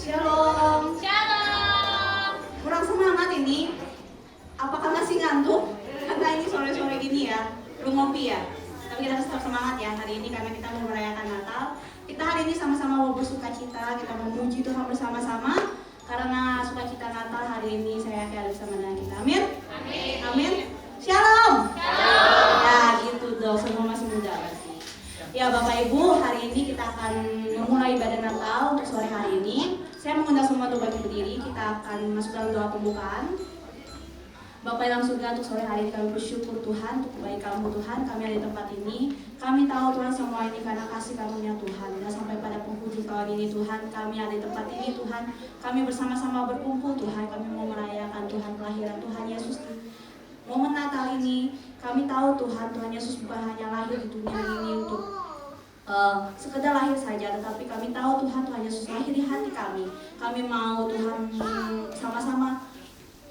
Shalom. Shalom. Kurang semangat ini? Apakah masih ngantuk? Karena ini sore-sore gini ya, belum ngopi ya. Tapi kita harus tetap semangat ya hari ini karena kita mau merayakan Natal. Kita hari ini sama-sama mau bersuka cita, kita memuji Tuhan bersama-sama. Karena sukacita Natal hari ini saya yakin ada bersama dengan kita. Amin. Amin. Amin. Shalom. Shalom. Ya gitu dong, semua masih muda berarti. Ya Bapak Ibu, hari ini kita akan memulai ibadah Natal untuk sore hari ini. Saya mengundang semua untuk bagi berdiri, kita akan masuk dalam doa pembukaan. Bapak yang surga, untuk sore hari ini kami bersyukur Tuhan untuk kebaikan-Mu Tuhan, kami ada di tempat ini. Kami tahu Tuhan semua ini karena kasih karunia Tuhan. Dan sampai pada penghujung tahun ini Tuhan, kami ada di tempat ini Tuhan. Kami bersama-sama berkumpul Tuhan, kami mau merayakan Tuhan kelahiran Tuhan Yesus. Momen Natal ini, kami tahu Tuhan, Tuhan Yesus bukan hanya lahir di dunia ini untuk sekedar lahir saja, tetapi kami tahu Tuhan, Tuhan Yesus lahir di hati kami. Kami mau Tuhan sama-sama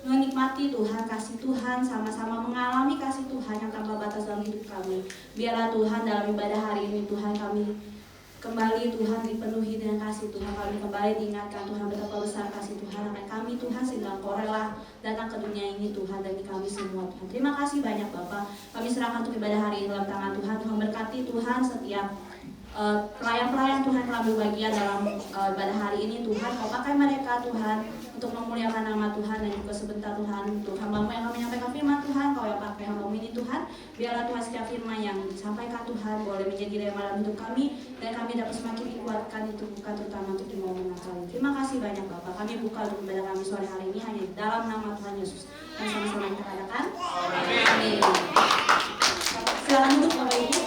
menikmati Tuhan, kasih Tuhan, sama-sama mengalami kasih Tuhan yang tanpa batas dalam hidup kami. Biarlah Tuhan dalam ibadah hari ini Tuhan kami kembali Tuhan dipenuhi dengan kasih Tuhan, kami kembali diingatkan Tuhan betapa besar kasih Tuhan akan kami Tuhan, sehingga Engkau rela datang ke dunia ini Tuhan demi kami semua Tuhan. Terima kasih banyak Bapak, kami serahkan untuk ibadah hari ini dalam tangan Tuhan. Tuhan berkati Tuhan setiap pelayan-pelayan Tuhan telah berbahagia dalam ibadah hari ini Tuhan. Kau pakai mereka Tuhan untuk memuliakan nama Tuhan, dan juga sebentar Tuhan untuk hamba-Mu yang menyampaikan firman Tuhan. Kau yang pakai hamba-Mu ini Tuhan, biarlah Tuhan setiap firman yang disampaikan Tuhan boleh menjadi rema dalam hidup kami, dan kami dapat semakin dikuatkan itu bukan terutama untuk di momen Natal ini. Terima kasih banyak Bapak, kami buka untuk ibadah kami sore hari ini hanya dalam nama Tuhan Yesus. Dan sama-sama kita katakan amin. Silakan duduk Bapak Ibu.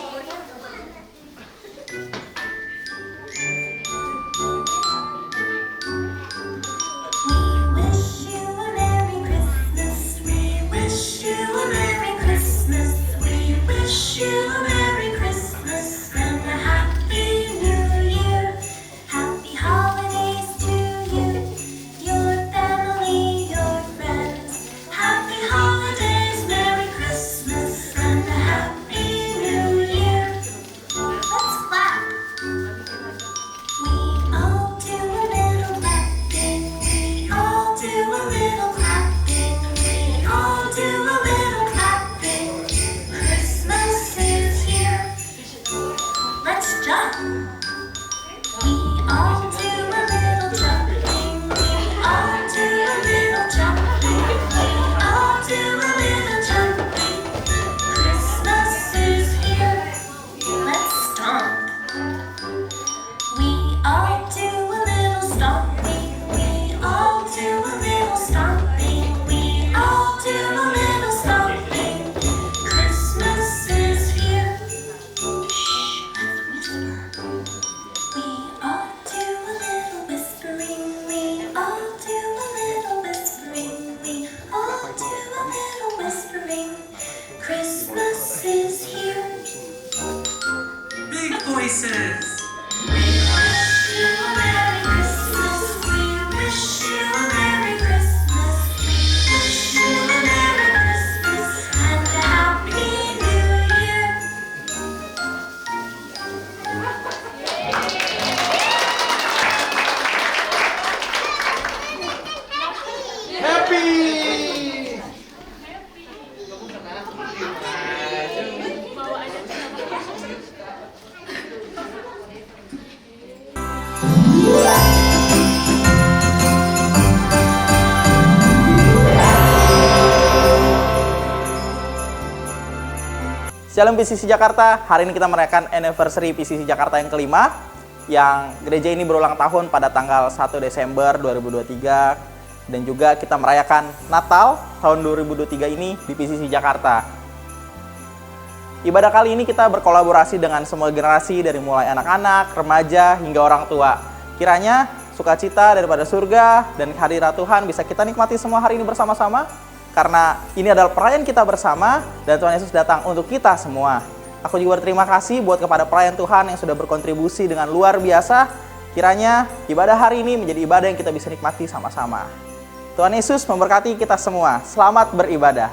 Shalom PCC Jakarta, hari ini kita merayakan anniversary PCC Jakarta yang kelima, yang gereja ini berulang tahun pada tanggal 1 Desember 2023, dan juga kita merayakan Natal tahun 2023 ini di PCC Jakarta. Ibadah kali ini kita berkolaborasi dengan semua generasi dari mulai anak-anak, remaja, hingga orang tua. Kiranya sukacita daripada surga dan kehadirat Tuhan bisa kita nikmati semua hari ini bersama-sama. Karena ini adalah perayaan kita bersama dan Tuhan Yesus datang untuk kita semua. Aku juga berterima kasih buat kepada pelayan Tuhan yang sudah berkontribusi dengan luar biasa. Kiranya ibadah hari ini menjadi ibadah yang kita bisa nikmati sama-sama. Tuhan Yesus memberkati kita semua. Selamat beribadah.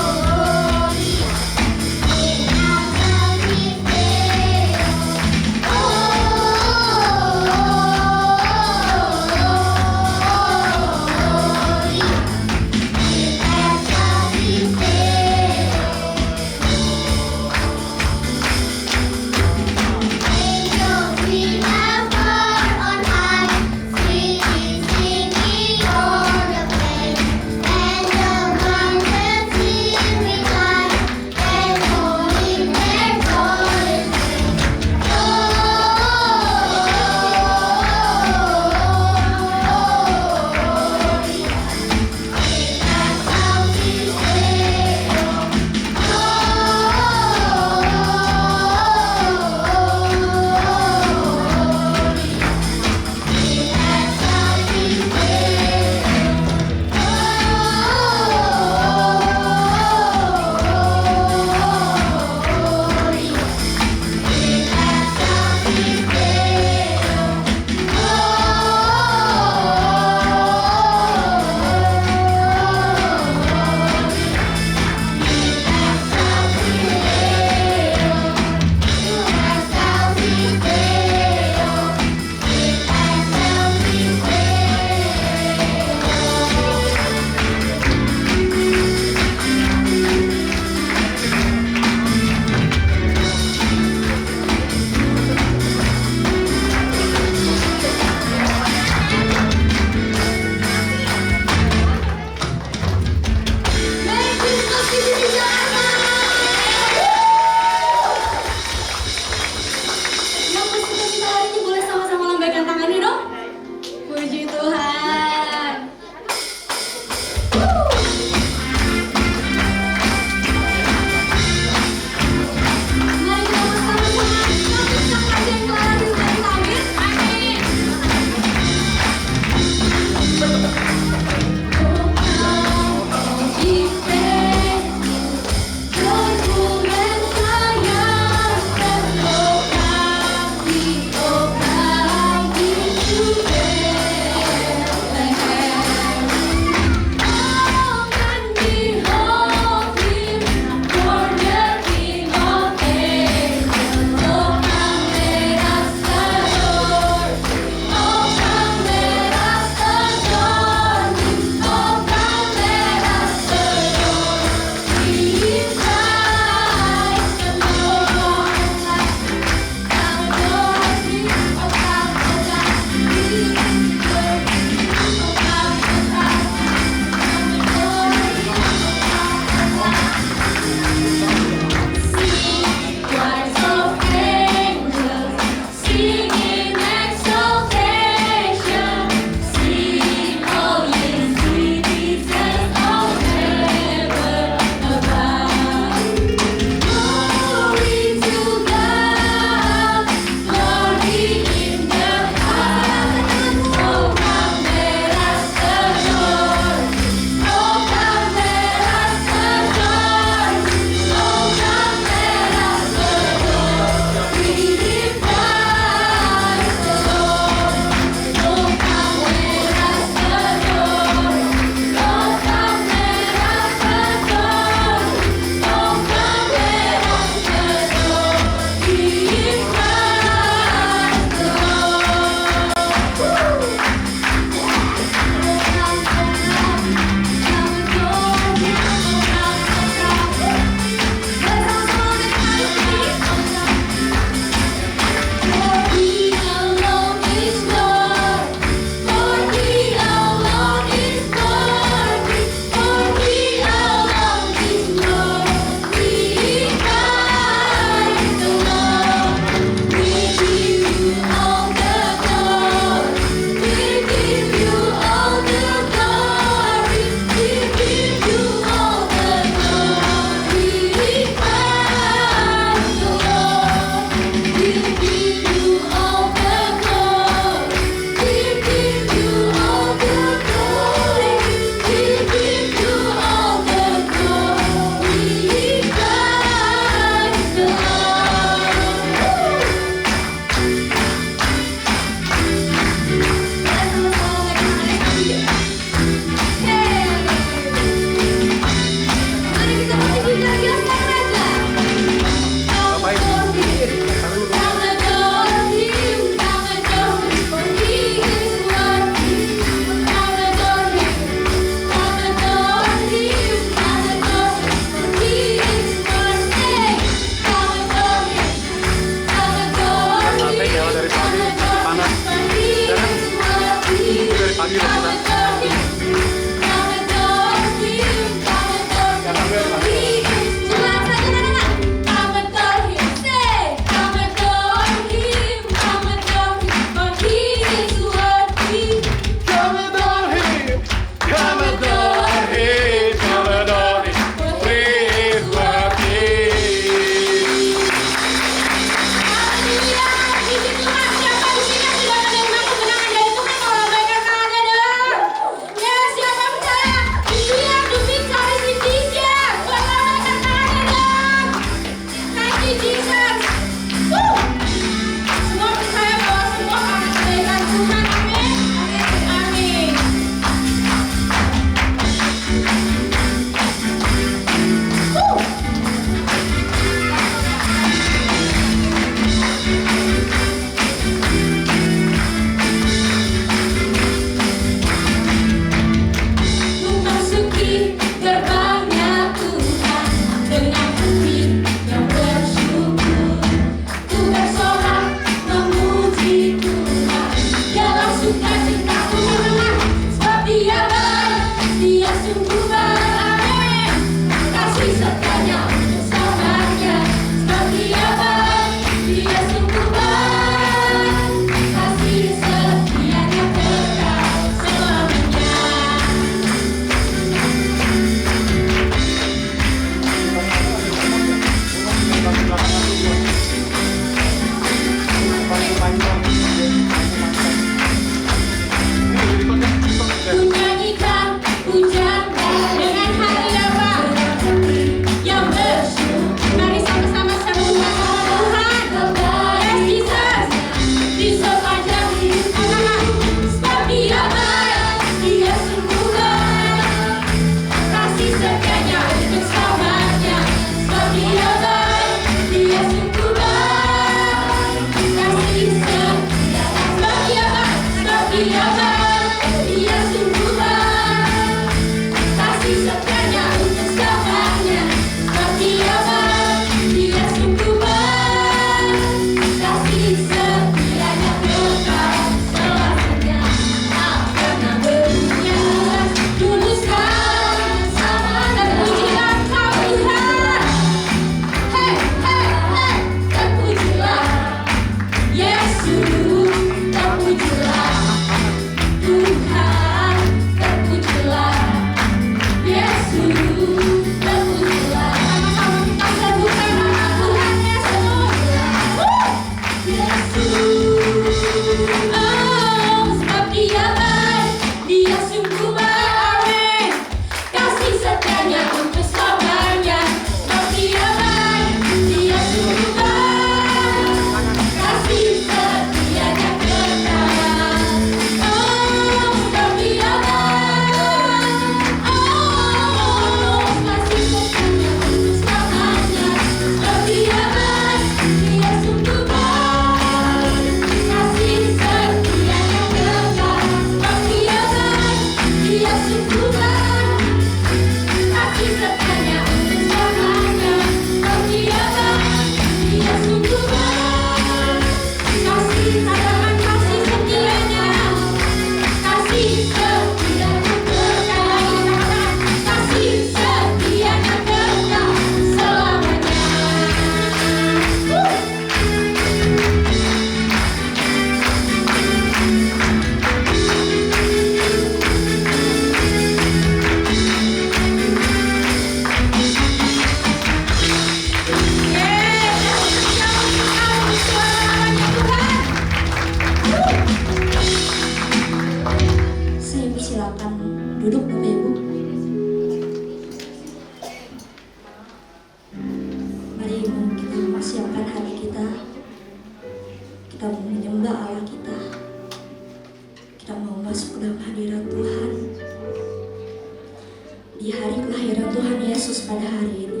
di hari kelahiran Tuhan Yesus pada hari ini.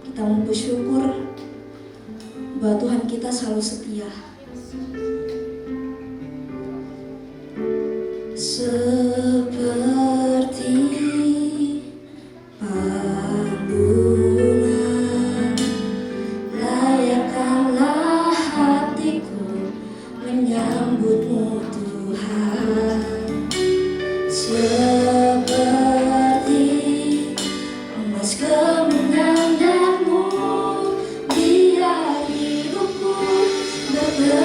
Kita mau bersyukur bahwa Tuhan kita selalu setia. Seperti panggungan, layakkanlah hatiku menyambutmu Tuhan. Seperti emas kemenanganmu, biar hidupku bergerak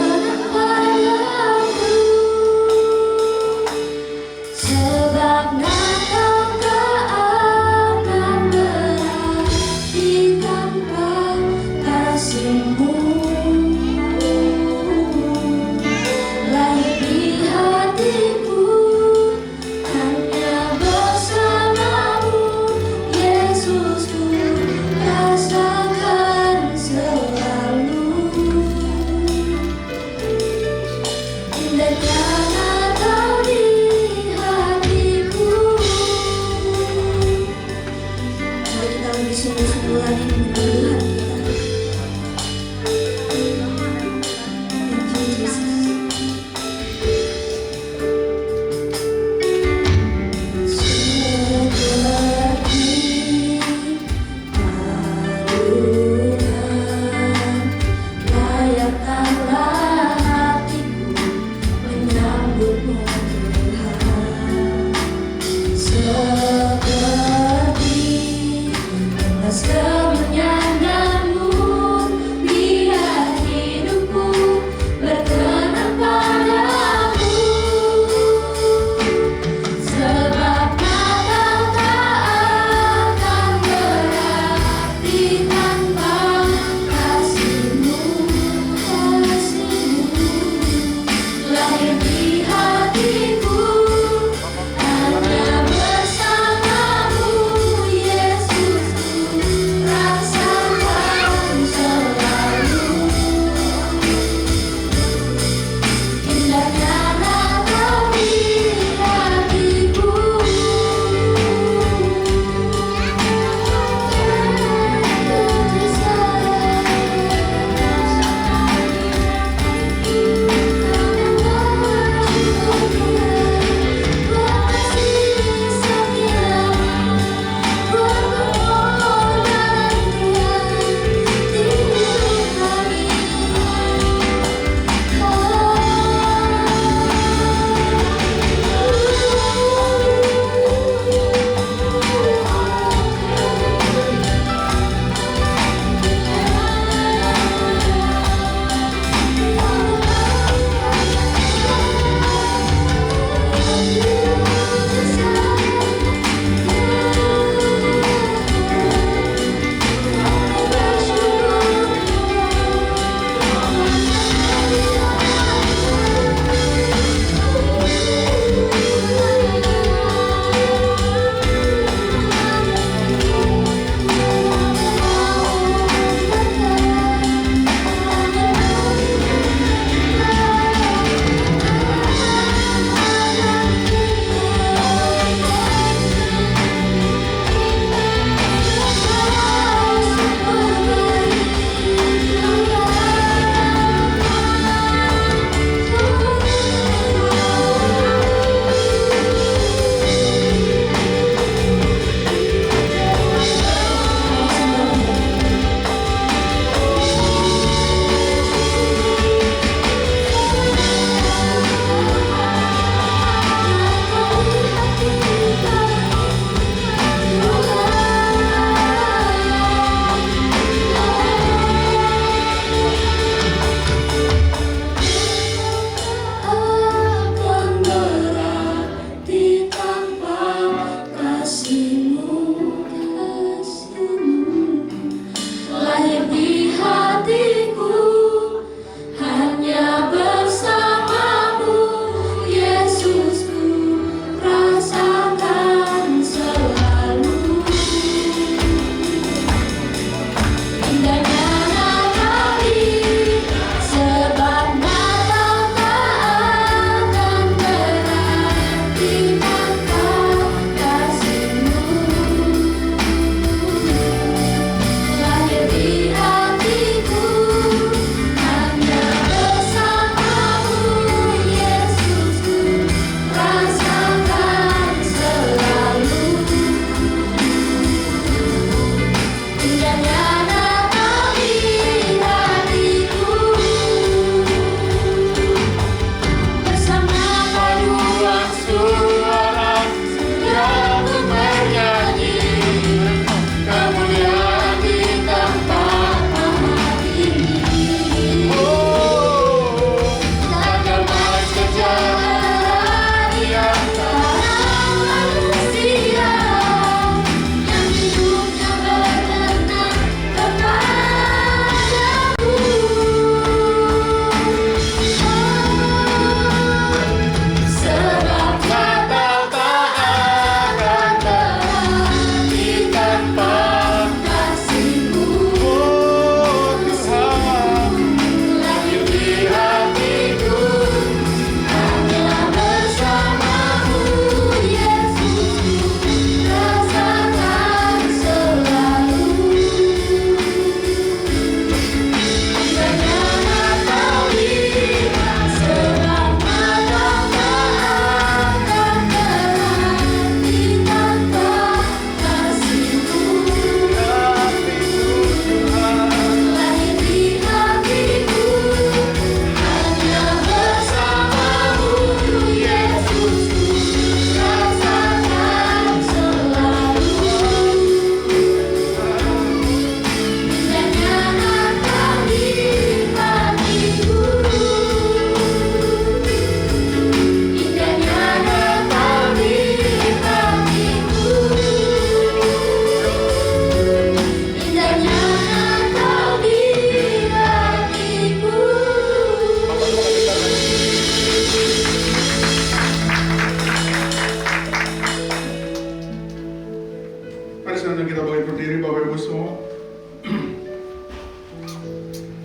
Mari sekarang kita bangkit berdiri Bapak Ibu semua.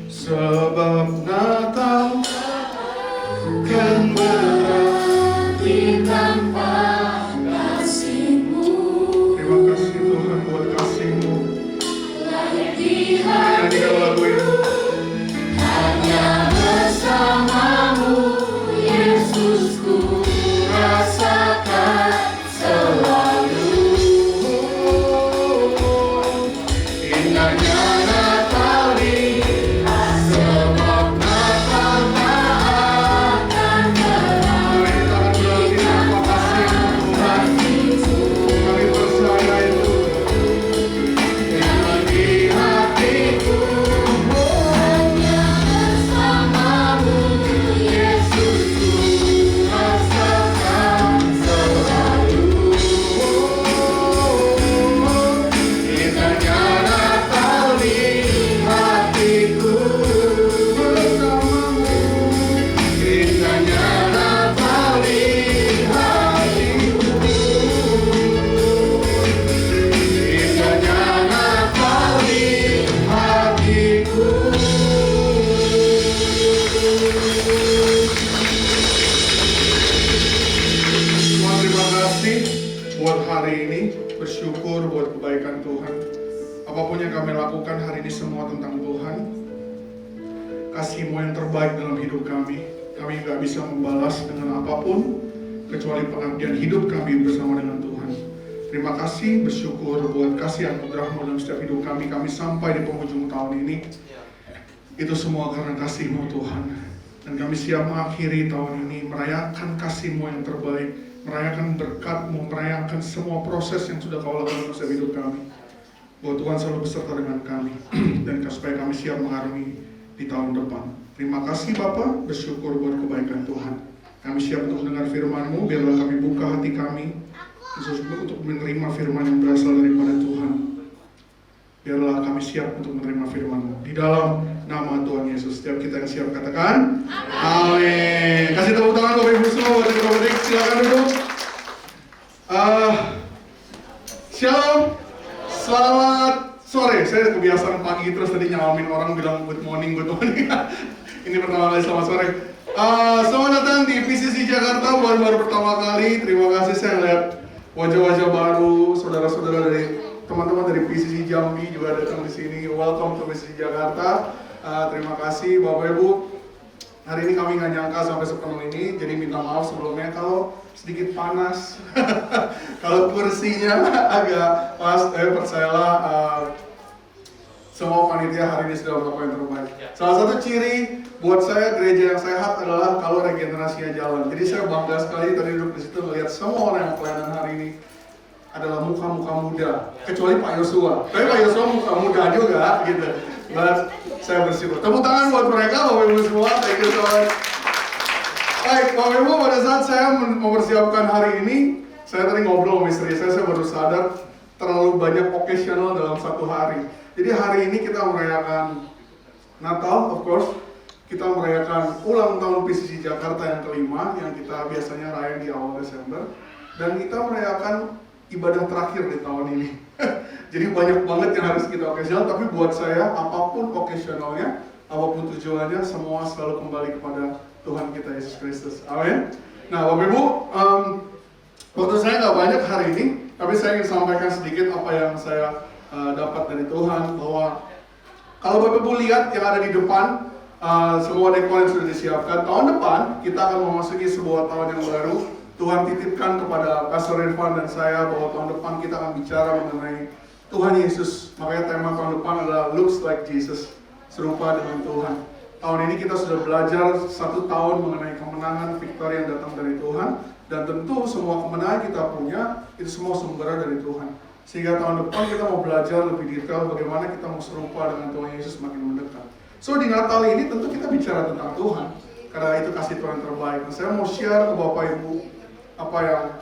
Sebab Natal kan berarti tanpa kasih-Mu. Terima kasih Tuhan buat kasih-Mu. Nyanyikan lagu ini. Hanya bersama-Mu Yesusku rasakan selalu. Indahnya Natal di sebab Natal tak akan berarti tanpa kasih-Mu Tuhan. Kami percaya itu. Yang di hatiku hanya bersama-Mu Yesusku rasakan selalu. Indahnya Natal di hatiku bersama-Mu. Indahnya Natal di hatiku. Indahnya Natal di hatiku. Tuhan, terima kasih buat hari ini, bersyukur buat kebaikan Tuhan. Apapun yang kami lakukan hari ini semua tentang Tuhan. Kasih-Mu yang terbaik dalam hidup kami. Kami gak bisa membalas dengan apapun kecuali pengabdian hidup kami bersama dengan Tuhan. Terima kasih, bersyukur buat kasih anugerah-Mu dalam setiap hidup kami. Kami sampai di penghujung tahun ini. Itu semua karena kasih-Mu Tuhan. Dan kami siap mengakhiri tahun ini merayakan kasih-Mu yang terbaik, merayakan berkat-Mu, merayakan semua proses yang sudah Kau lakukan dalam setiap hidup kami. Bahwa Tuhan selalu beserta dengan kami dan supaya kami siap mengarungi di tahun depan. Terima kasih Bapa, bersyukur buat kebaikan Tuhan. Kami siap untuk mendengar firman-Mu, biarlah kami buka hati kami khusus untuk menerima firman yang berasal daripada Tuhan. Biarlah kami siap untuk menerima firman-Mu. Di dalam nama Tuhan Yesus, setiap kita yang siap katakan amin. Kasih tepuk tangan Bapak Ibu semua buat adik-adik, silakan duduk. Shalom, selamat sore. Saya kebiasaan pagi terus tadi nyalamin orang bilang good morning, good morning. Ini pertama kali selamat sore. Selamat datang di PCC Jakarta buat baru pertama kali. Terima kasih saya lihat wajah-wajah baru, saudara-saudara dari teman-teman dari PCC Jambi juga datang di sini. Welcome to PCC Jakarta. Terima kasih Bapak Ibu. Hari ini kami nggak nyangka sampai sepenuh ini, jadi minta maaf sebelumnya kalau sedikit panas. Kalau kursinya agak pas, tapi percayalah semua panitia hari ini sudah melakukan yang terbaik. Salah satu ciri buat saya gereja yang sehat adalah kalau regenerasinya jalan. Jadi saya bangga sekali tadi duduk di situ melihat semua orang yang pelayanan hari ini adalah muka-muka muda, kecuali Pak Yosua. Tapi Pak Yosua muka muda juga, gitu. But saya bersyukur. Tepuk tangan buat mereka, Bapak Ibu semua. Thank you so much. Baik, Bapak Ibu, pada saat saya mempersiapkan hari ini, saya tadi ngobrol sama istri saya baru sadar terlalu banyak occasional dalam satu hari. Jadi hari ini kita merayakan Natal, of course. Kita merayakan ulang tahun PCC Jakarta yang kelima, yang kita biasanya rayain di awal Desember. Dan kita merayakan ibadah terakhir di tahun ini. Jadi banyak banget yang harus kita occasional, tapi buat saya apapun occasionalnya, apapun tujuannya, semua selalu kembali kepada Tuhan kita Yesus Kristus. Amin. Nah Bapak Ibu, waktu saya nggak banyak hari ini, tapi saya ingin sampaikan sedikit apa yang saya dapat dari Tuhan, bahwa kalau Bapak Ibu lihat yang ada di depan, semua dekor yang sudah disiapkan, tahun depan kita akan memasuki sebuah tahun yang baru. Tuhan titipkan kepada Pastor Irfan dan saya bahwa tahun depan kita akan bicara mengenai Tuhan Yesus. Makanya tema tahun depan adalah Looks Like Jesus, serupa dengan Tuhan. Tahun ini kita sudah belajar 1 tahun mengenai kemenangan, victory yang datang dari Tuhan. Dan tentu semua kemenangan kita punya, itu semua sumbernya dari Tuhan. Sehingga tahun depan kita mau belajar lebih detail bagaimana kita mau serupa dengan Tuhan Yesus makin mendekat. So di Natal ini tentu kita bicara tentang Tuhan, karena itu kasih Tuhan terbaik. Nah, saya mau share ke Bapak Ibu apa yang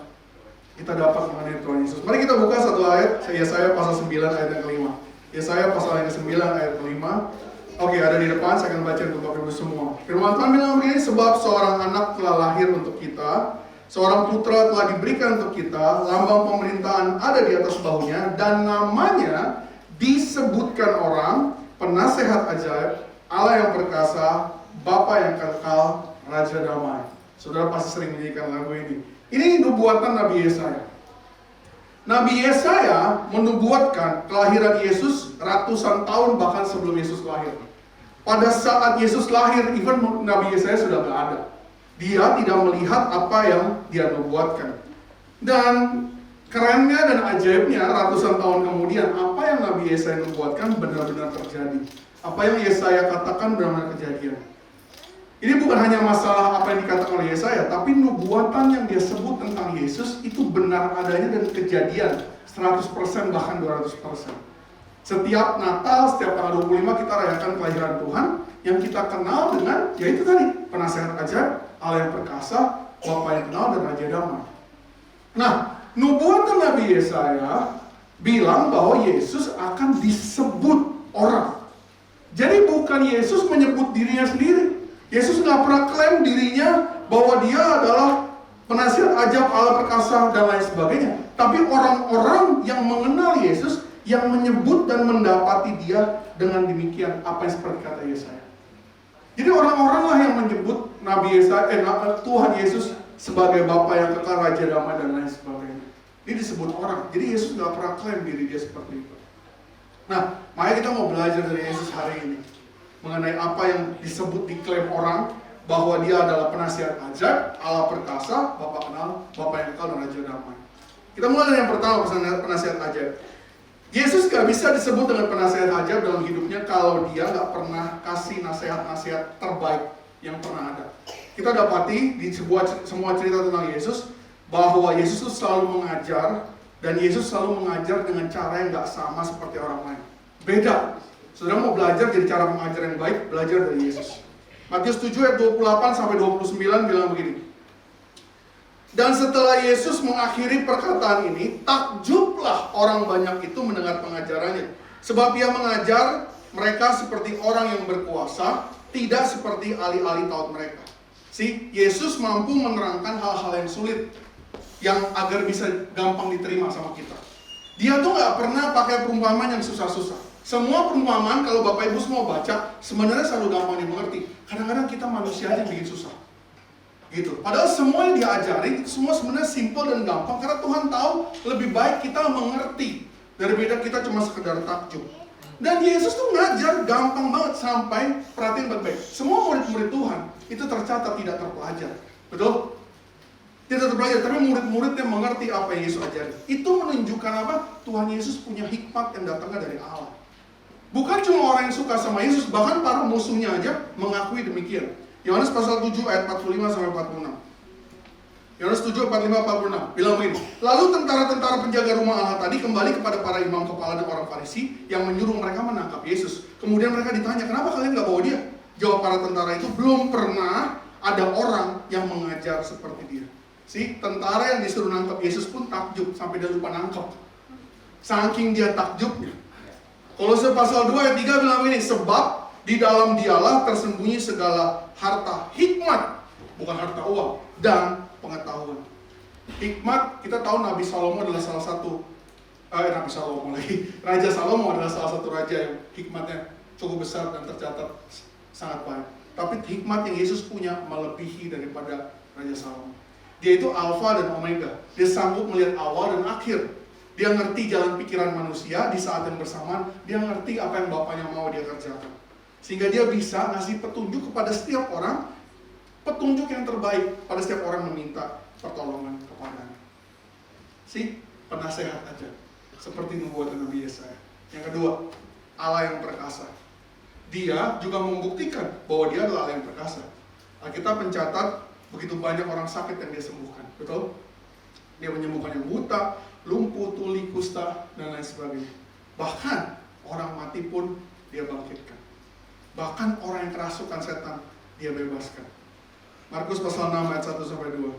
kita dapat mengenai Tuhan Yesus. Mari kita buka satu ayat, Yesaya pasal 9 ayat yang kelima. Yesaya pasal yang ke-9 ayat kelima. Oke, ada di depan, saya akan baca untuk Bapak Ibu semua. Firman Tuhan bilang begini, sebab seorang anak telah lahir untuk kita, Seorang putra telah diberikan untuk kita, lambang pemerintahan ada di atas bahunya, dan namanya disebutkan orang, penasehat ajaib, Allah yang perkasa, Bapa yang kekal, Raja damai. Saudara pasti sering menyanyikan lagu ini. Ini nubuatan Nabi Yesaya. Nabi Yesaya menubuatkan kelahiran Yesus ratusan tahun bahkan sebelum Yesus lahir. Pada saat Yesus lahir, even Nabi Yesaya sudah gak ada. Dia tidak melihat apa yang dia nubuatkan. Dan kerennya dan ajaibnya, ratusan tahun kemudian, apa yang Nabi Yesaya nubuatkan benar-benar terjadi. Apa yang Yesaya katakan benar-benar kejadian. Ini bukan hanya masalah apa yang dikatakan oleh Yesaya, tapi nubuatan yang dia sebut tentang Yesus itu benar adanya dan kejadian 100% bahkan 200%. Setiap Natal, setiap tanggal 25 kita rayakan kelahiran Tuhan yang kita kenal dengan, yaitu tadi, penasehat ajaib, Allah yang perkasa, Bapa yang kenal, dan Raja damai. Nah, nubuatan Nabi Yesaya bilang bahwa Yesus akan disebut orang. Jadi bukan Yesus menyebut dirinya sendiri. Yesus nggak pernah klaim dirinya bahwa dia adalah penasihat ajaib, Allah perkasa, dan lain sebagainya. Tapi orang-orang yang mengenal Yesus, yang menyebut dan mendapati dia dengan demikian, apa yang seperti kata Yesaya. Jadi orang-orang lah yang menyebut Nabi Yesaya, Tuhan Yesus sebagai Bapa yang kekal, Raja damai, dan lain sebagainya. Ini disebut orang. Jadi Yesus nggak pernah klaim diri dia seperti itu. Nah, makanya kita mau belajar dari Yesus hari ini mengenai apa yang disebut diklaim orang bahwa dia adalah penasihat ajaib, Allah perkasa, Bapa kenal, Bapa yang kekal, dan Raja damai. Kita mulai dari yang pertama, penasihat ajaib. Yesus gak bisa disebut dengan penasihat ajaib dalam hidupnya kalau dia gak pernah kasih nasihat-nasihat terbaik yang pernah ada. Kita dapati di semua cerita tentang Yesus bahwa Yesus itu selalu mengajar, dan Yesus selalu mengajar dengan cara yang gak sama seperti orang lain. Beda. Saudara mau belajar jadi cara mengajar yang baik, belajar dari Yesus. Matius 7 ayat 28-29 bilang begini. Dan setelah Yesus mengakhiri perkataan ini, takjublah orang banyak itu mendengar pengajarannya. Sebab ia mengajar mereka seperti orang yang berkuasa, tidak seperti ahli-ahli Taurat mereka. Yesus mampu menerangkan hal-hal yang sulit, yang agar bisa gampang diterima sama kita. Dia tuh gak pernah pakai perumpamaan yang susah-susah. Semua perumpamaan kalau Bapak Ibu semua baca, sebenarnya selalu gampang dimengerti. Kadang-kadang kita manusia aja yang bikin susah. Gitu. Padahal semua yang diajari, semua sebenarnya simple dan gampang. Karena Tuhan tahu lebih baik kita mengerti daripada kita cuma sekedar takjub. Dan Yesus tuh ngajar gampang banget sampai, perhatiin baik-baik, semua murid-murid Tuhan itu tercatat tidak terpelajar. Betul? Tidak terpelajar, tapi murid-muridnya mengerti apa yang Yesus ajari. Itu menunjukkan apa? Tuhan Yesus punya hikmat yang datangnya dari Allah. Bukan cuma orang yang suka sama Yesus, bahkan para musuhnya aja mengakui demikian. Yohanes pasal 7 ayat 45-46. Yohanes 7, 45-46 bilang begini. Lalu tentara-tentara penjaga rumah Allah tadi kembali kepada para imam kepala dan orang Farisi yang menyuruh mereka menangkap Yesus. Kemudian mereka ditanya, kenapa kalian gak bawa dia? Jawab para tentara itu, belum pernah ada orang yang mengajar seperti dia. Tentara yang disuruh nangkap Yesus pun takjub sampai dia lupa nangkep. Saking dia takjubnya. Kolose pasal 2 ayat 3 bilang begini, sebab di dalam dialah tersembunyi segala harta hikmat, bukan harta uang, dan pengetahuan. Hikmat, kita tahu Nabi Salomo adalah salah satu Raja Salomo adalah salah satu raja yang hikmatnya cukup besar dan tercatat sangat baik. Tapi hikmat yang Yesus punya melebihi daripada Raja Salomo. Dia itu alfa dan omega. Dia sanggup melihat awal dan akhir. Dia ngerti jalan pikiran manusia di saat yang bersamaan. Dia ngerti apa yang Bapaknya mau dia kerjakan. Sehingga dia bisa ngasih petunjuk kepada setiap orang, petunjuk yang terbaik pada setiap orang meminta pertolongan kepadanya. Penasehat aja. Seperti nubuatan Nabi Yesaya. Yang kedua, Allah yang perkasa. Dia juga membuktikan bahwa dia adalah Allah yang perkasa. Alkitab mencatat begitu banyak orang sakit yang dia sembuhkan. Betul? Dia menyembuhkan yang buta, lumpuh, tuli, kusta, dan lain sebagainya. Bahkan orang mati pun dia bangkitkan. Bahkan orang yang kerasukan setan dia bebaskan. Markus pasal 6 ayat 1-2.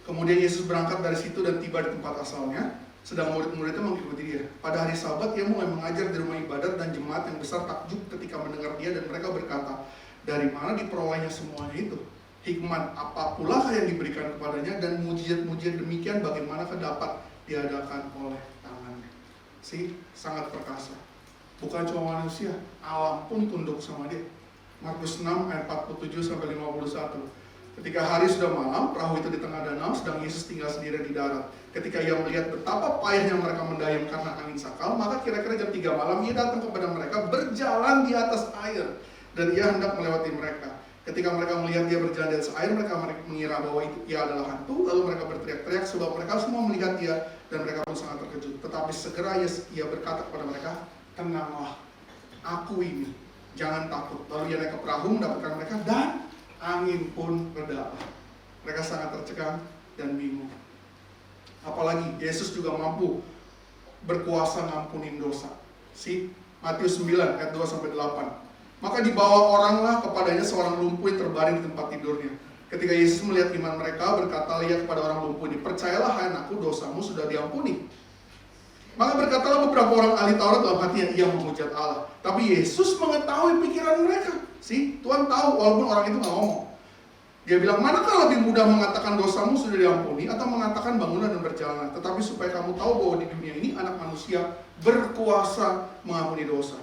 Kemudian Yesus berangkat dari situ dan tiba di tempat asalnya, sedang murid-muridnya mengikuti dia. Pada hari Sabat ia mulai mengajar di rumah ibadat, dan jemaat yang besar takjub ketika mendengar dia, dan mereka berkata, dari mana diperolehnya semuanya itu? hikmat apapun yang diberikan kepadanya, dan mujizat-mujizat demikian bagaimana dapat diadakan oleh tangannya. Sangat perkasa. Bukan cuma manusia, alam pun tunduk sama dia. Markus 6 ayat 47 sampai 51. Ketika hari sudah malam, perahu itu di tengah danau, sedang Yesus tinggal sendiri di darat. Ketika ia melihat betapa payahnya mereka mendayung karena angin sakal, maka kira-kira jam 3 malam ia datang kepada mereka berjalan di atas air, dan ia hendak melewati mereka. Ketika mereka melihat dia berjalan di atas air, mereka mengira bahwa ia adalah hantu, lalu mereka berteriak-teriak sebab mereka semua melihat dia, dan mereka pun sangat terkejut. Tetapi segera ia berkata kepada mereka, "Tenanglah, aku ini, jangan takut." Lalu ia naik ke perahu mendapatkan mereka, dan angin pun reda. Mereka sangat tercekam dan bingung. Apalagi Yesus juga mampu berkuasa ngampunin dosa. Matius 9 ayat 2 sampai 8. Maka dibawa oranglah kepadanya seorang lumpuh yang terbaring di tempat tidurnya. Ketika Yesus melihat iman mereka, berkatalah ia kepada orang lumpuh ini, "Percayalah hai anakku, dosamu sudah diampuni." Maka berkatalah beberapa orang ahli Taurat dalam hatinya, ia memuja Allah. Tapi Yesus mengetahui pikiran mereka. Tuhan tahu walaupun orang itu nggak ngomong. Dia bilang, "Manakah lebih mudah mengatakan dosamu sudah diampuni atau mengatakan bangunlah dan berjalan? Tetapi supaya kamu tahu bahwa di dunia ini anak manusia berkuasa mengampuni dosa."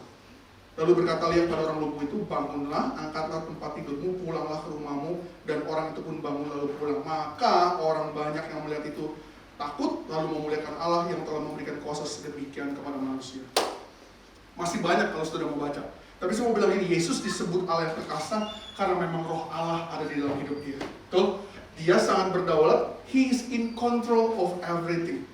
Lalu berkatalah ia kepada orang lumpuh itu, "Bangunlah, angkatlah tempat tidurmu, pulanglah ke rumahmu." Dan orang itu pun bangun lalu pulang. Maka orang banyak yang melihat itu takut, lalu memuliakan Allah yang telah memberikan kuasa sedemikian kepada manusia. Masih banyak kalau sudah membaca. Tapi saya mau bilang ini, Yesus disebut Allah yang perkasa karena memang roh Allah ada di dalam hidup dia. Tuh, dia sangat berdaulat. He is in control of everything.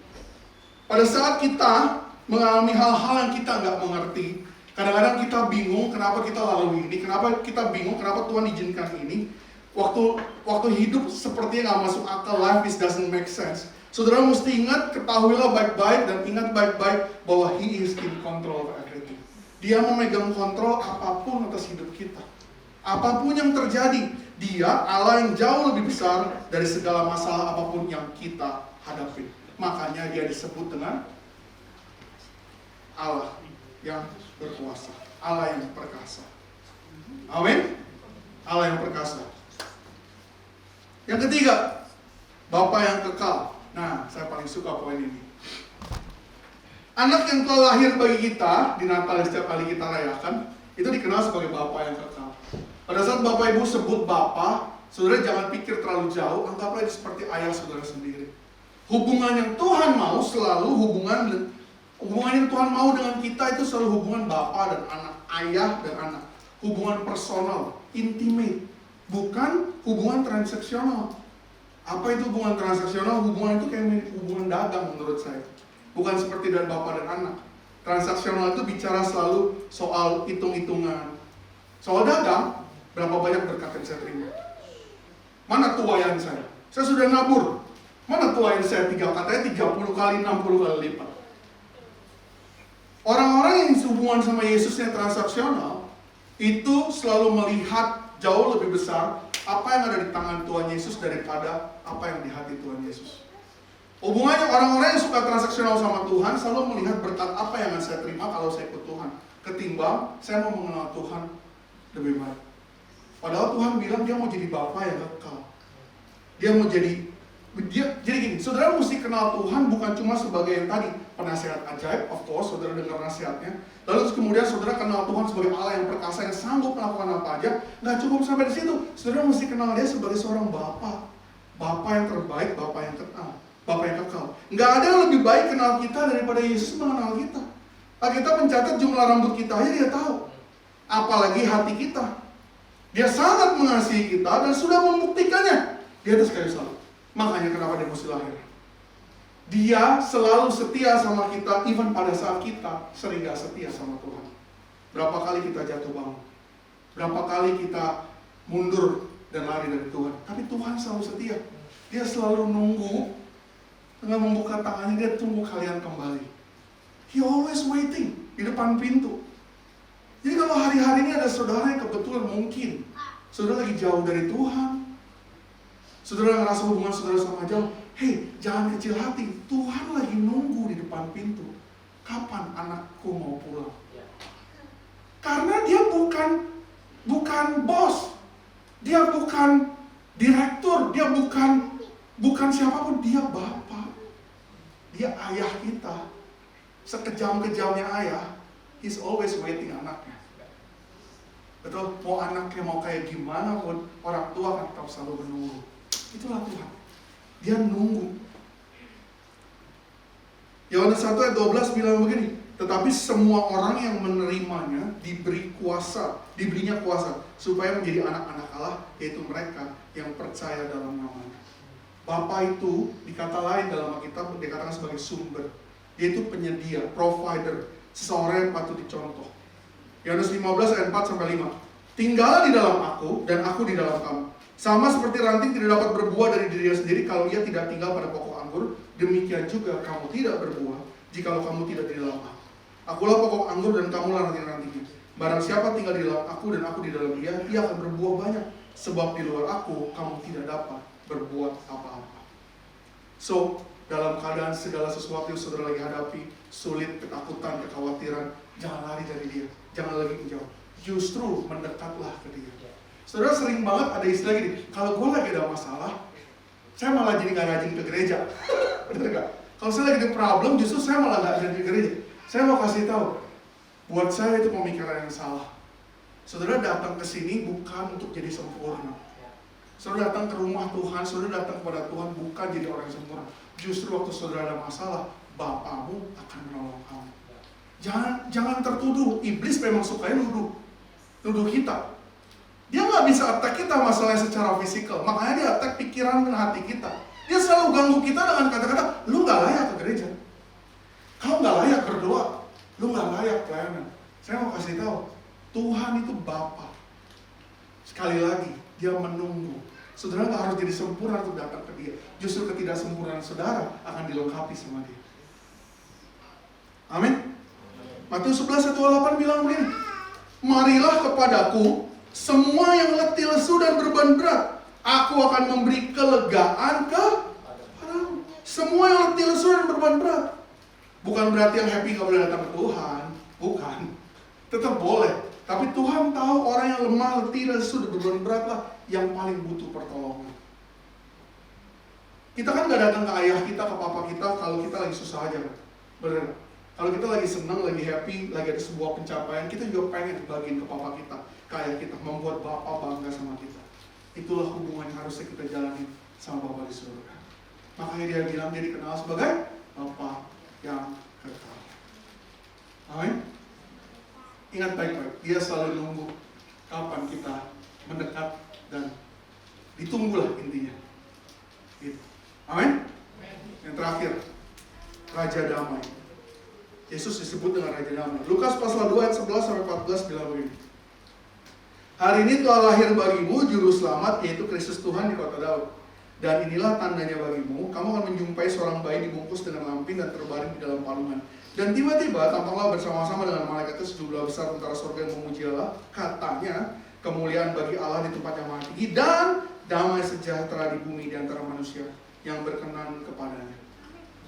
Pada saat kita mengalami hal-hal yang kita nggak mengerti, kadang-kadang kita bingung kenapa kita lalui ini, kenapa kita bingung kenapa Tuhan izinkan ini. Waktu hidup sepertinya nggak masuk akal, life doesn't make sense. Saudara mesti ingat, ketahuilah baik-baik dan ingat baik-baik bahwa He is in control of everything. Dia memegang kontrol apapun atas hidup kita. Apapun yang terjadi, Dia Allah yang jauh lebih besar dari segala masalah apapun yang kita hadapi. Makanya Dia disebut dengan Allah yang berkuasa, Allah yang perkasa. Amin. Allah yang perkasa. Yang ketiga, Bapa yang kekal. Nah, saya paling suka poin ini. Anak yang telah lahir bagi kita di Natal setiap kali kita rayakan, itu dikenal sebagai Bapa yang kekal. Pada saat Bapak Ibu sebut Bapa, saudara jangan pikir terlalu jauh, anggaplah itu seperti ayah saudara sendiri. Hubungan yang Tuhan mau selalu hubungan yang Tuhan mau dengan kita itu selalu hubungan Bapa dan anak, ayah dan anak. Hubungan personal, intimate, bukan hubungan transaksional. Apa itu hubungan transaksional? Hubungan itu kayak hubungan dagang menurut saya. Bukan seperti dari Bapa dan anak. Transaksional itu bicara selalu soal hitung-hitungan. Soal dagang, berapa banyak berkat yang saya terima? Mana tuayan saya? Saya sudah nabur. Mana tuayan saya? Katanya 30 kali, 60 kali lipat. Orang-orang yang hubungan sama Yesus yang transaksional, itu selalu melihat jauh lebih besar apa yang ada di tangan Tuhan Yesus daripada apa yang di hati Tuhan Yesus. Hubungannya orang-orang yang suka transaksional sama Tuhan selalu melihat berkat apa yang akan saya terima kalau saya ikut Tuhan, ketimbang saya mau mengenal Tuhan lebih baik. Padahal Tuhan bilang dia mau jadi Bapa yang kekal. Dia mau jadi gini, saudara mesti kenal Tuhan bukan cuma sebagai yang tadi penasehat ajaib, of course saudara dengar nasihatnya. Lalu kemudian saudara kenal Tuhan sebagai Allah yang perkasa yang sanggup melakukan apa aja. Nggak cukup sampai di situ. Saudara mesti kenal dia sebagai seorang Bapa, Bapa yang terbaik, Bapa yang kekal, Bapa yang kekal. Nggak ada yang lebih baik kenal kita daripada Yesus mengenal kita. Alkitab mencatat jumlah rambut kita aja dia tahu. Apalagi hati kita. Dia sangat mengasihi kita dan sudah membuktikannya di atas kayu salib. Makanya kenapa dia mesti lahir. Dia selalu setia sama kita, even pada saat kita sering gak setia sama Tuhan. Berapa kali kita jatuh bangun, berapa kali kita mundur dan lari dari Tuhan. Tapi Tuhan selalu setia. Dia selalu nunggu dengan membuka tangannya, dia tunggu kalian kembali. He always waiting di depan pintu. Jadi kalau hari-hari ini ada saudara yang kebetulan mungkin saudara lagi jauh dari Tuhan, saudara ngerasa hubungan saudara sama jauh, hey, jangan kecil hati. Tuhan lagi nunggu di depan pintu. Kapan anakku mau pulang? Karena dia bukan bos. Dia bukan direktur, dia bukan siapapun, dia bapak. Dia ayah kita. Sekejam-kejamnya ayah, he's always waiting anaknya. Betul, mau anaknya mau kayak gimana pun, orang tua kan tetap selalu menunggu. Itulah Tuhan. Dia nunggu. Yohanes 1 ayat 12 bilang begini, tetapi semua orang yang menerimanya diberinya kuasa supaya menjadi anak-anak Allah, yaitu mereka yang percaya dalam namanya. Bapa itu dikata lain dalam Alkitab dikatakan sebagai sumber. Dia itu penyedia, provider, seseorang yang patut dicontoh. Yohanes 15 ayat 4 sampai 5. Tinggallah di dalam aku dan aku di dalam kamu. Sama seperti ranting tidak dapat berbuah dari dirinya sendiri kalau ia tidak tinggal pada pokok anggur, demikian juga kamu tidak berbuah jikalau kamu tidak di dalam aku. Akulah pokok anggur dan kamulah ranting-rantingnya. Barang siapa tinggal di dalam aku dan aku di dalam dia, ia akan berbuah banyak. Sebab di luar aku kamu tidak dapat berbuat apa-apa. So, dalam keadaan segala sesuatu yang saudara lagi hadapi, sulit, ketakutan, kekhawatiran, jangan lari dari dia, jangan lagi menjauh. Justru mendekatlah ke dia. Saudara sering banget ada istilah gini, kalau gue lagi ada masalah, saya malah jadi gak rajin ke gereja. Bener gak? Kalau saya lagi ada problem, justru saya malah gak rajin ke gereja. Saya mau kasih tahu, buat saya itu pemikiran yang salah. Saudara datang ke sini bukan untuk jadi sempurna. Saudara datang ke rumah Tuhan, saudara datang kepada Tuhan bukan jadi orang yang sempurna. Justru waktu saudara ada masalah, Bapamu akan menolong kamu. Jangan tertuduh, iblis memang sukanya nuduh kita. Dia nggak bisa attack kita masalahnya secara fisikal, makanya dia attack pikiran dan hati kita. Dia selalu ganggu kita dengan kata-kata, lu nggak layak ke gereja, kau nggak layak berdoa, lu nggak layak pelayanan. Saya mau kasih tahu, Tuhan itu Bapa. Sekali lagi, dia menunggu. Saudara nggak harus jadi sempurna untuk datang ke dia. Justru ketidaksempurnaan saudara akan dilengkapi sama dia. Amin. Matius 11 ayat 28 bilang begini, marilah kepadaku semua yang letih lesu dan beban berat, aku akan memberi kelegaan kepadamu. Semua yang letih lesu dan beban berat. Bukan berarti yang happy gak boleh datang ke Tuhan, bukan. Tetap boleh. Tapi Tuhan tahu orang yang lemah, letih, lesu, dan beban berat lah yang paling butuh pertolongan. Kita kan gak datang ke ayah kita, ke papa kita kalau kita lagi susah aja, bener. Kalau kita lagi senang, lagi happy, lagi ada sebuah pencapaian, kita juga pengen bagiin ke papa kita, ke ayah kita, membuat bapak bangga sama kita. Itulah hubungan yang harusnya kita jalani sama Bapa di surga. Makanya dia bilang dia dikenal sebagai Bapa yang kekal. Amin. Ingat baik-baik, dia selalu nunggu kapan kita mendekat dan ditunggulah intinya. Gitu. Amin. Yang terakhir, Raja Damai. Yesus disebut dengan Raja Damai. Lukas pasal 2 ayat 11 sampai 14 bilang begini. Hari ini telah lahir bagimu juru selamat, yaitu Kristus Tuhan di kota Daud. Dan inilah tandanya bagimu, kamu akan menjumpai seorang bayi dibungkus dengan lampin dan terbaring di dalam palungan. Dan tiba-tiba tampaklah bersama-sama dengan malaikat itu sejumlah besar tentara surga yang memuji Allah. Katanya, kemuliaan bagi Allah di tempat yang maha tinggi dan damai sejahtera di bumi di antara manusia yang berkenan kepadanya.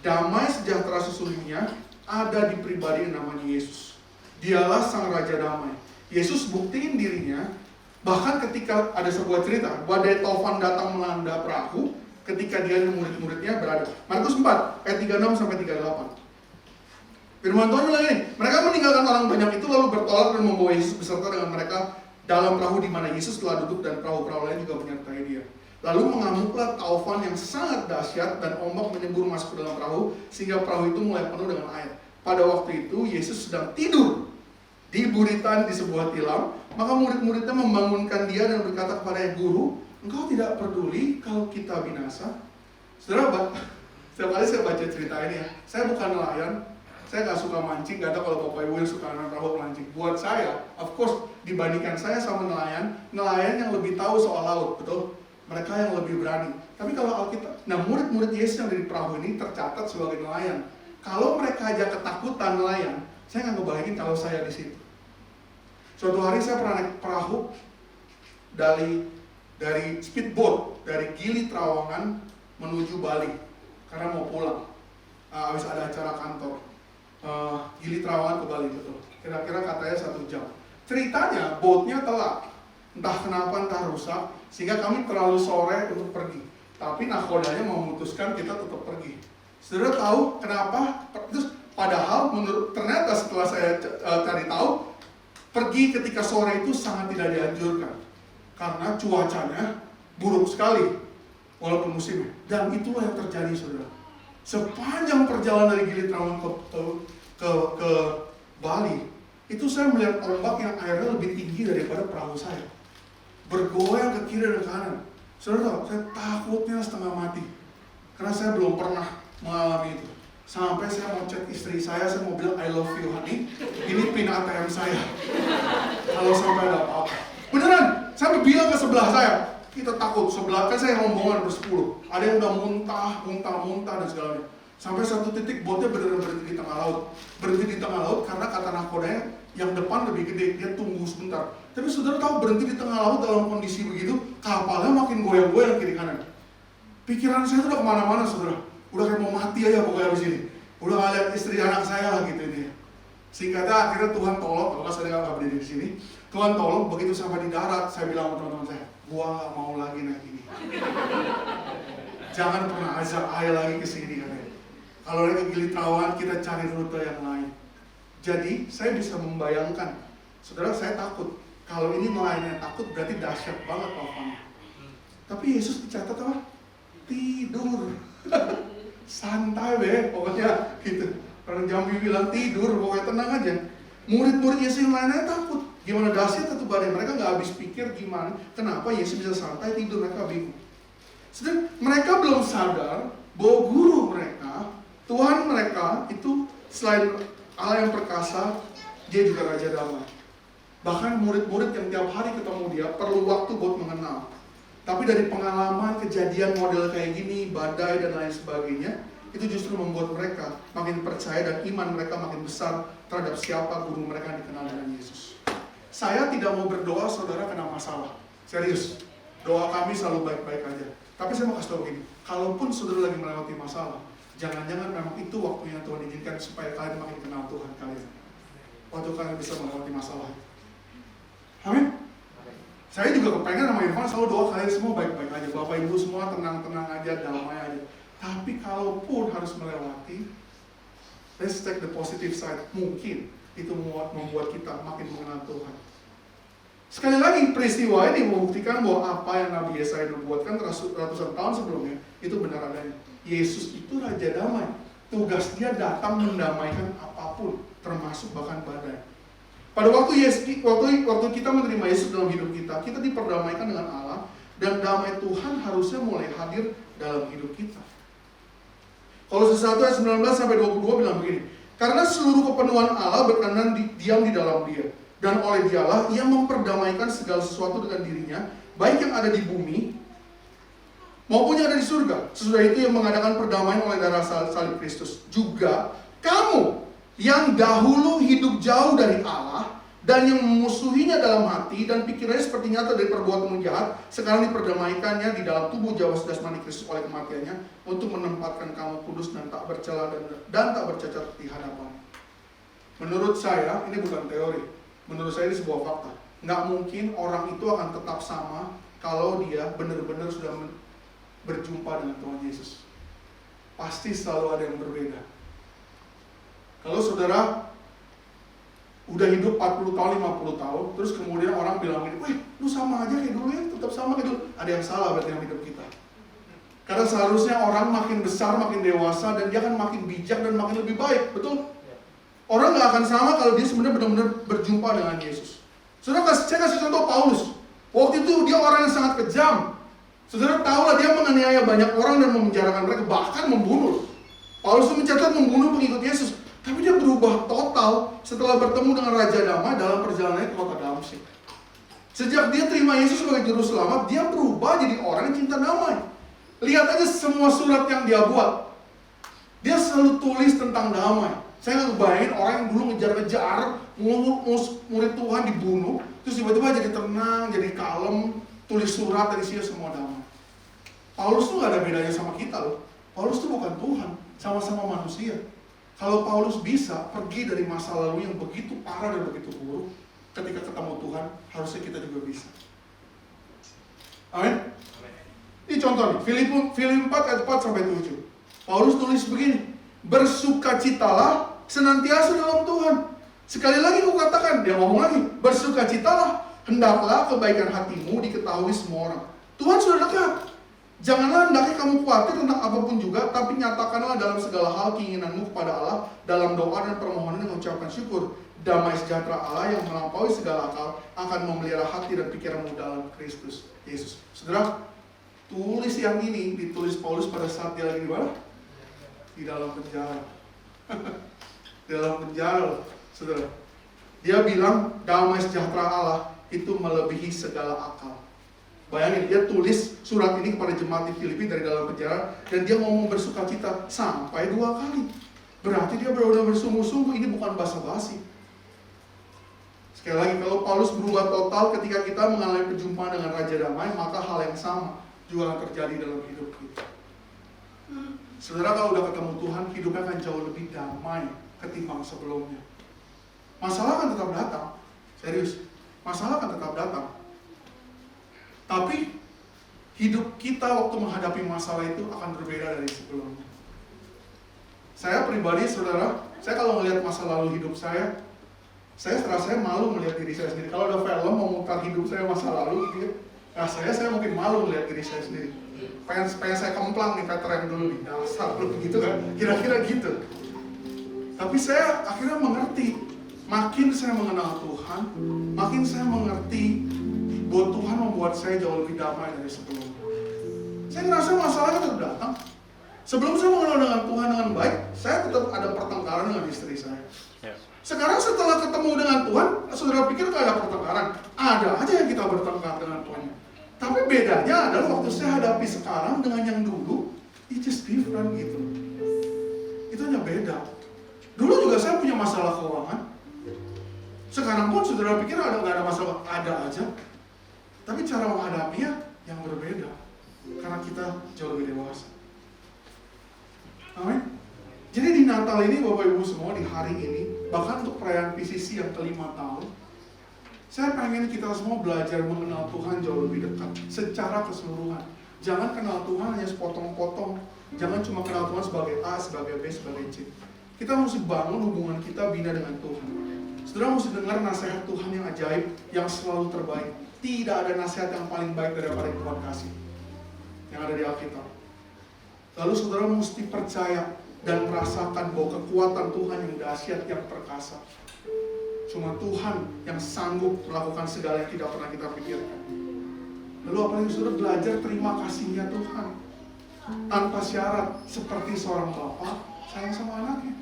Damai sejahtera sesungguhnya ada di pribadi yang namanya Yesus. Dialah sang Raja Damai. Yesus buktiin dirinya. Bahkan ketika ada sebuah cerita, badai taufan datang melanda perahu ketika dia dan murid-muridnya berada. Markus 4 ayat 36 sampai 38. Firman Tuhan bilang ini, mereka meninggalkan orang banyak itu lalu bertolak dan membawa Yesus beserta dengan mereka dalam perahu di mana Yesus telah duduk dan perahu-perahu lain juga menyertai dia. Lalu mengamuklah taufan yang sangat dahsyat dan ombak menyembur masuk ke dalam perahu sehingga perahu itu mulai penuh dengan air. Pada waktu itu Yesus sedang tidur di buritan di sebuah tilam, maka murid-muridnya membangunkan dia dan berkata kepadanya, Guru, engkau tidak peduli kalau kita binasa? Saudara, setiap kali saya baca cerita ini ya, saya bukan nelayan, saya gak suka mancing, gak tahu kalau Bapak Ibu yang suka anak perahu mancing. Buat saya, of course, dibandingkan saya sama nelayan yang lebih tahu soal laut, betul? Mereka yang lebih berani. Tapi kalau Alkitab, nah murid-murid Yesus yang dari perahu ini tercatat sebagai nelayan. Kalau mereka aja ketakutan nelayan, saya nggak ngebayangin kalau saya di situ. Suatu hari saya pernah naik perahu dari speedboat dari Gili Trawangan menuju Bali karena mau pulang. Habis ada acara kantor. Gili Trawangan ke Bali, betul. Kira-kira katanya 1 jam. Ceritanya boatnya telat. Entah kenapa, entah rusak. sehingga kami terlalu sore untuk pergi. Tapi nakodanya memutuskan kita tetap pergi. Saudara tahu kenapa? Terus padahal ternyata setelah saya cari tahu, pergi ketika sore itu sangat tidak dianjurkan. Karena cuacanya buruk sekali, walaupun musimnya. Dan itulah yang terjadi, saudara. Sepanjang perjalanan dari Gili Trawangan ke Bali, itu saya melihat ombak yang airnya lebih tinggi daripada perahu saya. Bergoyang ke kiri dan kanan. Saudara tahu, saya takutnya setengah mati. Karena saya belum pernah mengalami itu. Sampai saya mau chat istri saya mau bilang I love you honey. Ini pin ATM saya. Kalau sampai ada apa-apa. Beneran, saya bilang ke sebelah saya. Kita takut, sebelah kan saya rombongan bersepuluh. Ada yang udah muntah dan segalanya. Sampai satu titik botnya benar-benar berhenti di tengah laut. Berhenti di tengah laut karena kata nakodanya yang depan lebih gede, dia tunggu sebentar. Tapi saudara tahu berhenti di tengah laut dalam kondisi begitu, kapalnya makin goyang-goyang kiri kanan. Pikiran saya tuh udah kemana-mana, saudara. Udah kayak mau mati aja pokoknya di sini. Udah nggak lihat istri anak saya lah gitu ini. Singkatnya akhirnya Tuhan tolong, kalau saya nggak berdiri di sini. Tuhan tolong, begitu sampai di darat, saya bilang sama teman-teman saya, gua nggak mau lagi naik ini. Jangan pernah ajak ayah lagi ke sini katanya. Kalau naik ke Gili Trawangan, kita cari rute yang lain. Jadi, saya bisa membayangkan, saudara saya takut. Kalau ini nelayannya takut, berarti dahsyat banget tawafannya. Tapi Yesus dicatat apa? Tidur. Santai be, pokoknya gitu. Orang Jambi bilang tidur, pokoknya tenang aja. Murid-murid Yesus yang lainnya takut. Gimana dahsyat satu badai, mereka nggak habis pikir gimana, kenapa Yesus bisa santai tidur, mereka bingung. Sedang mereka belum sadar bahwa guru mereka, Tuhan mereka itu selain Allah yang perkasa, dia juga Raja Damai. Bahkan murid-murid yang tiap hari ketemu dia perlu waktu buat mengenal. Tapi dari pengalaman, kejadian model kayak gini, badai dan lain sebagainya, itu justru membuat mereka makin percaya dan iman mereka makin besar terhadap siapa guru mereka yang dikenal dengan Yesus. Saya tidak mau berdoa saudara kena masalah. Serius, doa kami selalu baik-baik aja. Tapi saya mau kasih tahu begini, kalaupun saudara lagi melewati masalah, jangan-jangan memang itu waktunya Tuhan izinkan supaya kalian makin kenal Tuhan kalian. Waktu kalian bisa melewati masalah. Amin. Saya juga kepengen sama Irfan selalu doa kalian semua baik-baik aja. Bapak Ibu semua tenang-tenang aja, damai aja. Tapi kalaupun harus melewati, let's take the positive side. Mungkin itu membuat kita makin mengenal Tuhan. Sekali lagi peristiwa ini membuktikan bahwa apa yang Nabi Yesaya nubuatkan ratusan tahun sebelumnya itu benar adanya. Yesus itu Raja Damai. Tugas dia datang mendamaikan apapun, termasuk bahkan badai. Pada waktu kita menerima Yesus dalam hidup kita, kita diperdamaikan dengan Allah dan damai Tuhan harusnya mulai hadir dalam hidup kita. Kolose 1 ayat 19 sampai 22 bilang begini, karena seluruh kepenuhan Allah berkenan diam di dalam dia, dan oleh dialah ia memperdamaikan segala sesuatu dengan dirinya, baik yang ada di bumi maupun yang ada di surga. Sesudah itu yang mengadakan perdamaian oleh darah salib Kristus. Juga kamu yang dahulu hidup jauh dari Allah dan yang memusuhinya dalam hati dan pikirannya seperti nyata dari perbuatan jahat, sekarang diperdamaikannya di dalam tubuh jasmani Kristus oleh kematiannya untuk menempatkan kamu kudus dan tak bercela dan tak bercacat di hadapan. Menurut saya ini bukan teori, menurut saya ini sebuah fakta. Nggak mungkin orang itu akan tetap sama kalau dia benar-benar sudah berjumpa dengan Tuhan Yesus. Pasti selalu ada yang berbeda. Kalau saudara udah hidup 40 tahun, 50 tahun, terus kemudian orang bilang gini, wih, lu sama aja kayak dulu ya, tetap sama kayak dulu. Ada yang salah berarti dalam hidup kita. Karena seharusnya orang makin besar, makin dewasa, dan dia akan makin bijak dan makin lebih baik, betul? Orang gak akan sama kalau dia sebenarnya benar-benar berjumpa dengan Yesus. Saudara, saya kasih contoh Paulus. Waktu itu dia orang yang sangat kejam. Saudara tahu lah dia menganiaya banyak orang dan memenjarakan mereka, bahkan membunuh. Paulus itu mencatat membunuh pengikut Yesus. Tapi dia berubah total setelah bertemu dengan Raja Damai dalam perjalanannya ke kota Damsyik. Sejak dia terima Yesus sebagai juru selamat, dia berubah jadi orang yang cinta damai. Lihat aja semua surat yang dia buat. Dia selalu tulis tentang damai. Saya nggak kebayangin orang yang dulu ngejar-ngejar, murid Tuhan dibunuh, terus tiba-tiba jadi tenang, jadi kalem, tulis surat dari isinya semua damai. Paulus tuh nggak ada bedanya sama kita loh. Paulus tuh bukan Tuhan, sama-sama manusia. Kalau Paulus bisa pergi dari masa lalu yang begitu parah dan begitu buruk, ketika ketemu Tuhan, harusnya kita juga bisa. Amin. Ini contoh nih, Filipi 4 ayat 4 sampai 7. Paulus tulis begini, bersukacitalah senantiasa dalam Tuhan. Sekali lagi aku katakan, dia ngomong lagi, bersukacitalah, hendaklah kebaikan hatimu diketahui semua orang. Tuhan sudah dekat. Janganlah hendaknya kamu khawatir tentang apapun juga, tapi nyatakanlah dalam segala hal keinginanmu kepada Allah dalam doa dan permohonan dengan ucapan syukur. Damai sejahtera Allah yang melampaui segala akal akan memelihara hati dan pikiranmu dalam Kristus Yesus. Saudara, tulis yang ini ditulis Paulus pada saat dia lagi di mana? Di dalam penjara. Di dalam penjara, saudara. Dia bilang damai sejahtera Allah itu melebihi segala akal. Bayangin, dia tulis surat ini kepada jemaat di Filipi dari dalam penjara, dan dia ngomong bersukacita sampai 2 kali. Berarti dia benar-benar bersungguh-sungguh, ini bukan basa-basi. Sekali lagi, kalau Paulus berubah total ketika kita mengalami perjumpaan dengan Raja Damai, maka hal yang sama juga akan terjadi dalam hidup kita. Saudara, kalau udah ketemu Tuhan, hidupnya akan jauh lebih damai ketimbang sebelumnya. Masalah akan tetap datang, serius. Masalah akan tetap datang. Tapi hidup kita waktu menghadapi masalah itu akan berbeda dari sebelumnya. Saya pribadi, saudara, saya kalau melihat masa lalu hidup saya malu melihat diri saya sendiri. Kalau ada film memutar hidup saya masa lalu, gitu, nah saya mungkin malu melihat diri saya sendiri. Pengen saya kemplang nih, veteran dulu nih, dasar dulu gitu kan, kira-kira gitu. Tapi saya akhirnya mengerti, makin saya mengenal Tuhan, makin saya mengerti bahwa Tuhan membuat saya jauh lebih damai dari sebelumnya. Saya ngerasa masalahnya tetap datang. Sebelum saya mengenal dengan Tuhan dengan baik, saya tetap ada pertengkaran dengan istri saya. Sekarang setelah ketemu dengan Tuhan, saudara pikir gak ada pertengkaran? Ada aja yang kita bertengkar dengan Tuhan. Tapi bedanya adalah waktu saya hadapi sekarang dengan yang dulu, it just different gitu. Itu hanya beda. Dulu juga saya punya masalah keuangan. Sekarang pun saudara pikir gak ada masalah? Ada aja. Tapi cara menghadapinya yang berbeda. Karena kita jauh lebih dewasa. Amin. Jadi di Natal ini Bapak Ibu semua, di hari ini, bahkan untuk perayaan PCC yang ke-5 tahun, saya pengen kita semua belajar mengenal Tuhan jauh lebih dekat, secara keseluruhan. Jangan kenal Tuhan hanya sepotong-potong. Jangan cuma kenal Tuhan sebagai A, sebagai B, sebagai C. Kita mesti bangun hubungan kita bina dengan Tuhan. Saudara mesti dengar nasihat Tuhan yang ajaib, yang selalu terbaik. Tidak ada nasihat yang paling baik daripada yang Tuhan kasih, yang ada di Alkitab. Lalu saudara mesti percaya dan merasakan bahwa kekuatan Tuhan yang dahsyat, yang perkasa. Cuma Tuhan yang sanggup melakukan segala yang tidak pernah kita pikirkan. Lalu apalagi saudara belajar terima kasihnya Tuhan tanpa syarat, seperti seorang bapak sayang sama anaknya.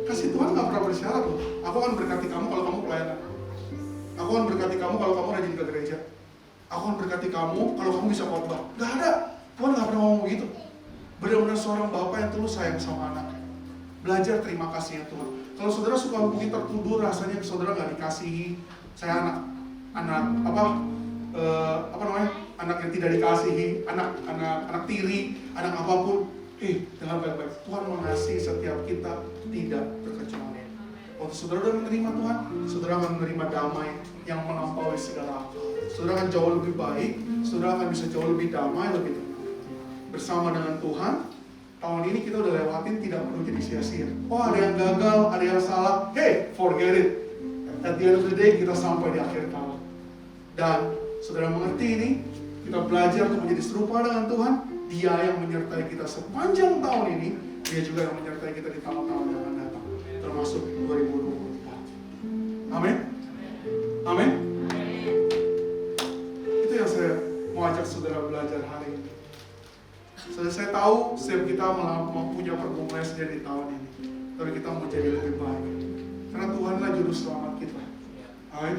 Kasih Tuhan gak pernah bersyarat loh. Aku akan berkati kamu kalau kamu pelayanan. Aku akan berkati kamu kalau kamu rajin ke gereja. Aku akan berkati kamu kalau kamu bisa khotbah. Gak ada. Tuhan gak pernah ngomong begitu. Benar-benar seorang bapak yang tulus sayang sama anaknya. Belajar terima kasihnya Tuhan. Kalau saudara suka mungkin tertuduh rasanya saudara gak dikasihi. Saya anak yang tidak dikasihi, anak tiri, anak apapun. Dengan baik-baik, Tuhan mengasihi setiap kita tidak terkecuali. Waktu saudara sudah menerima Tuhan, saudara akan menerima damai yang melampaui segala akal. Saudara akan jauh lebih baik, saudara akan bisa jauh lebih damai, lebih tenang. Bersama dengan Tuhan, tahun ini kita udah lewatin, tidak perlu jadi sia-sia. Oh, ada yang gagal, ada yang salah. Hey, forget it. At the end of the day, kita sampai di akhir tahun. Dan saudara mengerti ini, kita belajar untuk menjadi serupa dengan Tuhan. Dia yang menyertai kita sepanjang tahun ini, Dia juga yang menyertai kita di tahun-tahun yang akan datang, termasuk 2024. Amin. Amin. Itu yang saya mau ajak saudara belajar hari ini. Saya tahu setiap kita mempunyai pergumulan sendiri di tahun ini, tapi kita mau jadi lebih baik. Karena Tuhanlah juru selamat kita. Amin.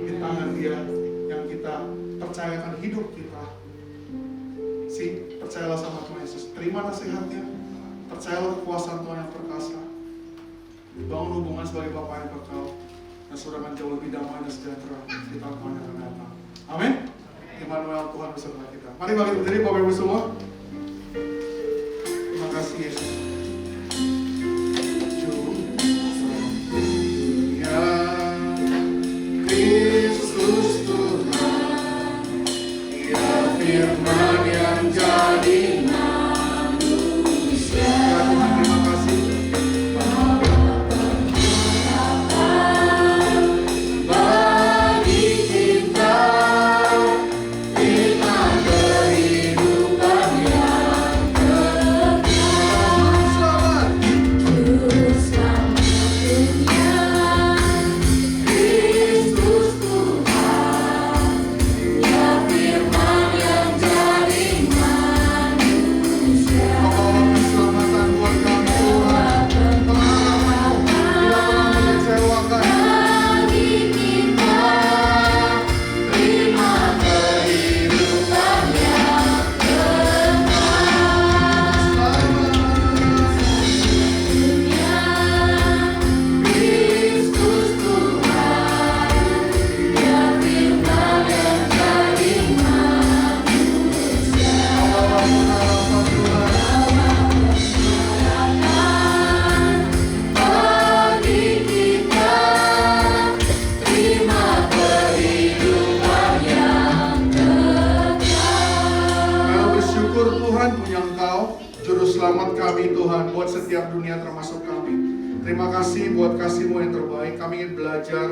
Di tangan Dia yang kita percayakan hidup kita. Percayalah sama Tuhan Yesus. Terima nasihatnya. Percayalah kekuasaan Tuhan yang perkasa. Bangun hubungan sebagai Bapa yang kekal. Dan saudara akan jauh lebih damai dan sejahtera di tahun yang akan datang. Amin. Immanuel, Tuhan beserta kita. Mari bangkit berdiri Bapak Ibu semua. Terima kasih Yesus. Ya Kristus Tuhan, ya firman selamat kami Tuhan, buat setiap dunia termasuk kami. Terima kasih buat kasih-Mu yang terbaik. Kami ingin belajar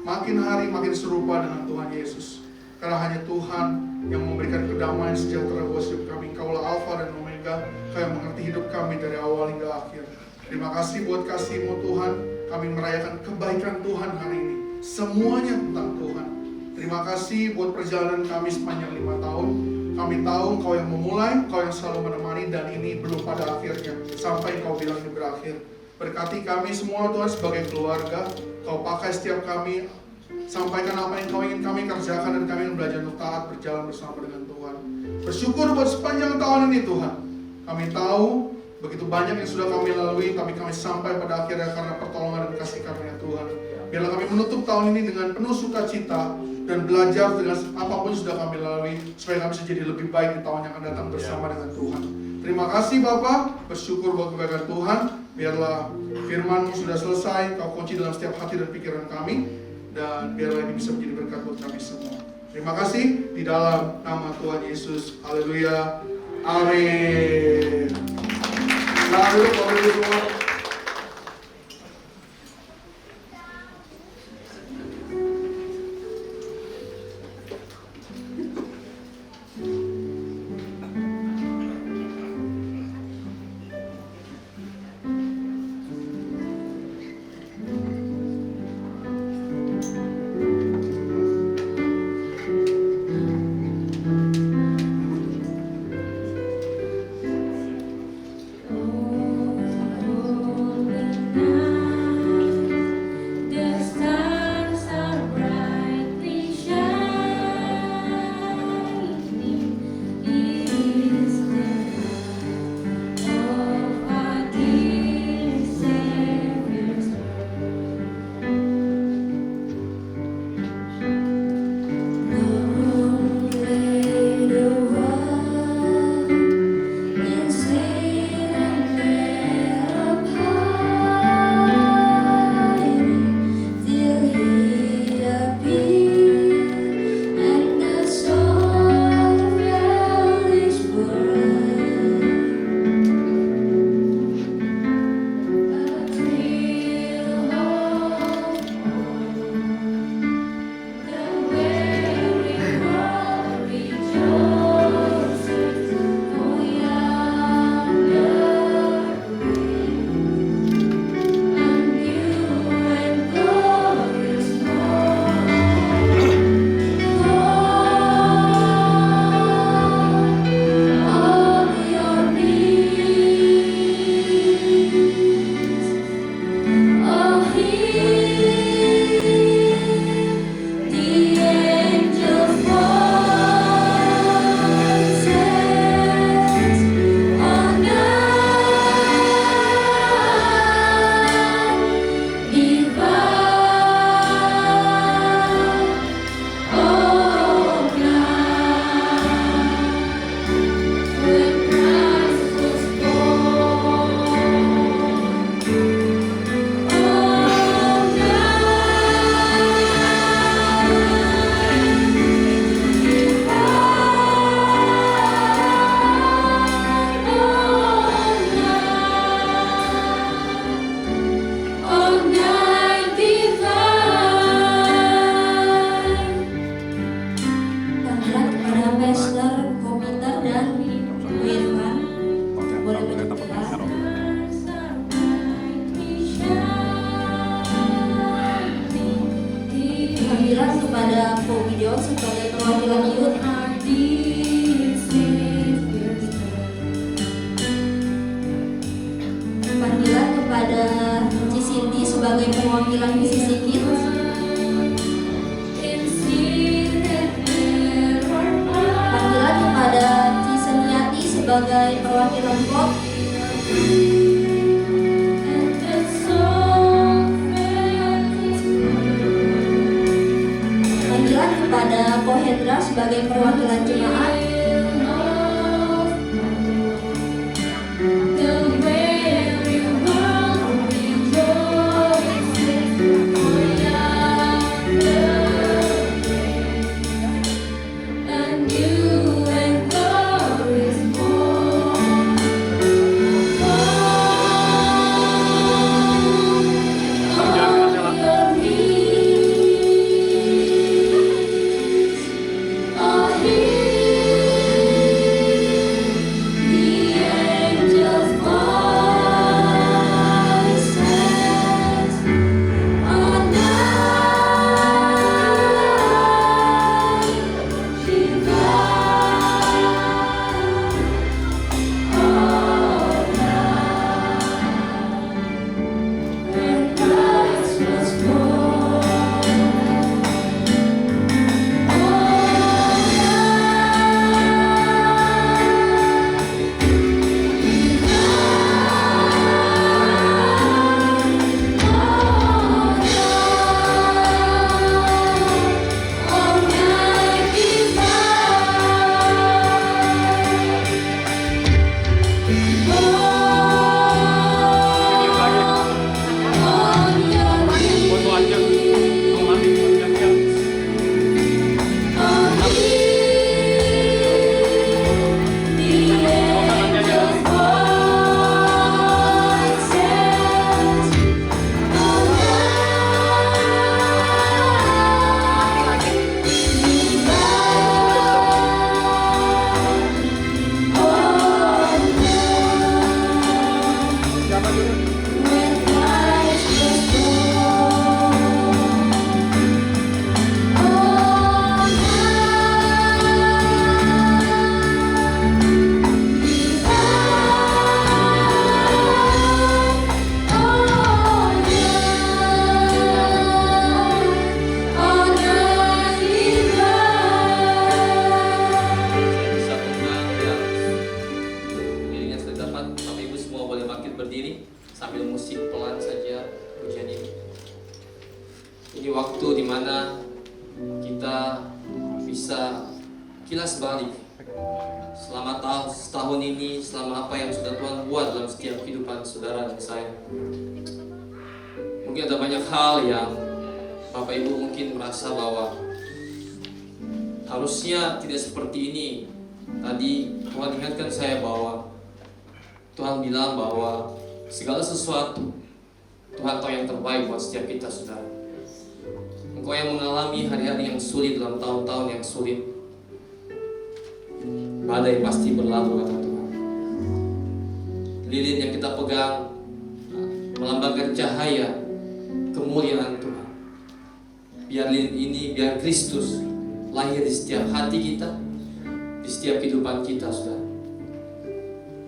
makin hari makin serupa dengan Tuhan Yesus. Karena hanya Tuhan yang memberikan kedamaian sejahtera buat hidup kami. Kaulah Alfa dan Omega, Kau yang mengerti hidup kami dari awal hingga akhir. Terima kasih buat kasih-Mu Tuhan. Kami merayakan kebaikan Tuhan hari ini. Semuanya tentang Tuhan. Terima kasih buat perjalanan kami sepanjang 5 tahun. Kami tahu Kau yang memulai, Kau yang selalu menemani, dan ini belum pada akhirnya. Sampai Kau bilang ini berakhir. Berkati kami semua Tuhan sebagai keluarga. Kau pakai setiap kami. Sampaikan apa yang Kau ingin kami kerjakan, dan kami ingin belajar untuk taat berjalan bersama dengan Tuhan. Bersyukur buat sepanjang tahun ini Tuhan. Kami tahu begitu banyak yang sudah kami lalui, tapi kami sampai pada akhirnya karena pertolongan dan kasih karunia Tuhan. Biarlah kami menutup tahun ini dengan penuh sukacita dan belajar dengan apapun yang sudah kami lalui, supaya kami bisa jadi lebih baik di tahun yang akan datang bersama dengan Tuhan. Terima kasih Bapa, bersyukur buat kebaikan Tuhan. Biarlah firman-Mu sudah selesai, Kau kunci dalam setiap hati dan pikiran kami, dan biarlah ini bisa menjadi berkat buat kami semua. Terima kasih di dalam nama Tuhan Yesus. Haleluya. Amin. Selamat duduk Bapak Ibu semua. Ini waktu dimana kita bisa kilas balik selama setahun ini, selama apa yang sudah Tuhan buat dalam setiap kehidupan saudara dan saya. Mungkin ada banyak hal yang Bapak Ibu mungkin merasa bahwa harusnya tidak seperti ini. Tadi Tuhan ingatkan saya bahwa Tuhan bilang bahwa segala sesuatu Tuhan tahu yang terbaik buat setiap kita, saudara. Engkau yang mengalami hari-hari yang sulit dalam tahun-tahun yang sulit, badai pasti berlalu, kata Tuhan. Lilin yang kita pegang melambangkan cahaya kemuliaan Tuhan. Biar lilin ini, biar Kristus lahir di setiap hati kita, di setiap kehidupan kita, saudara.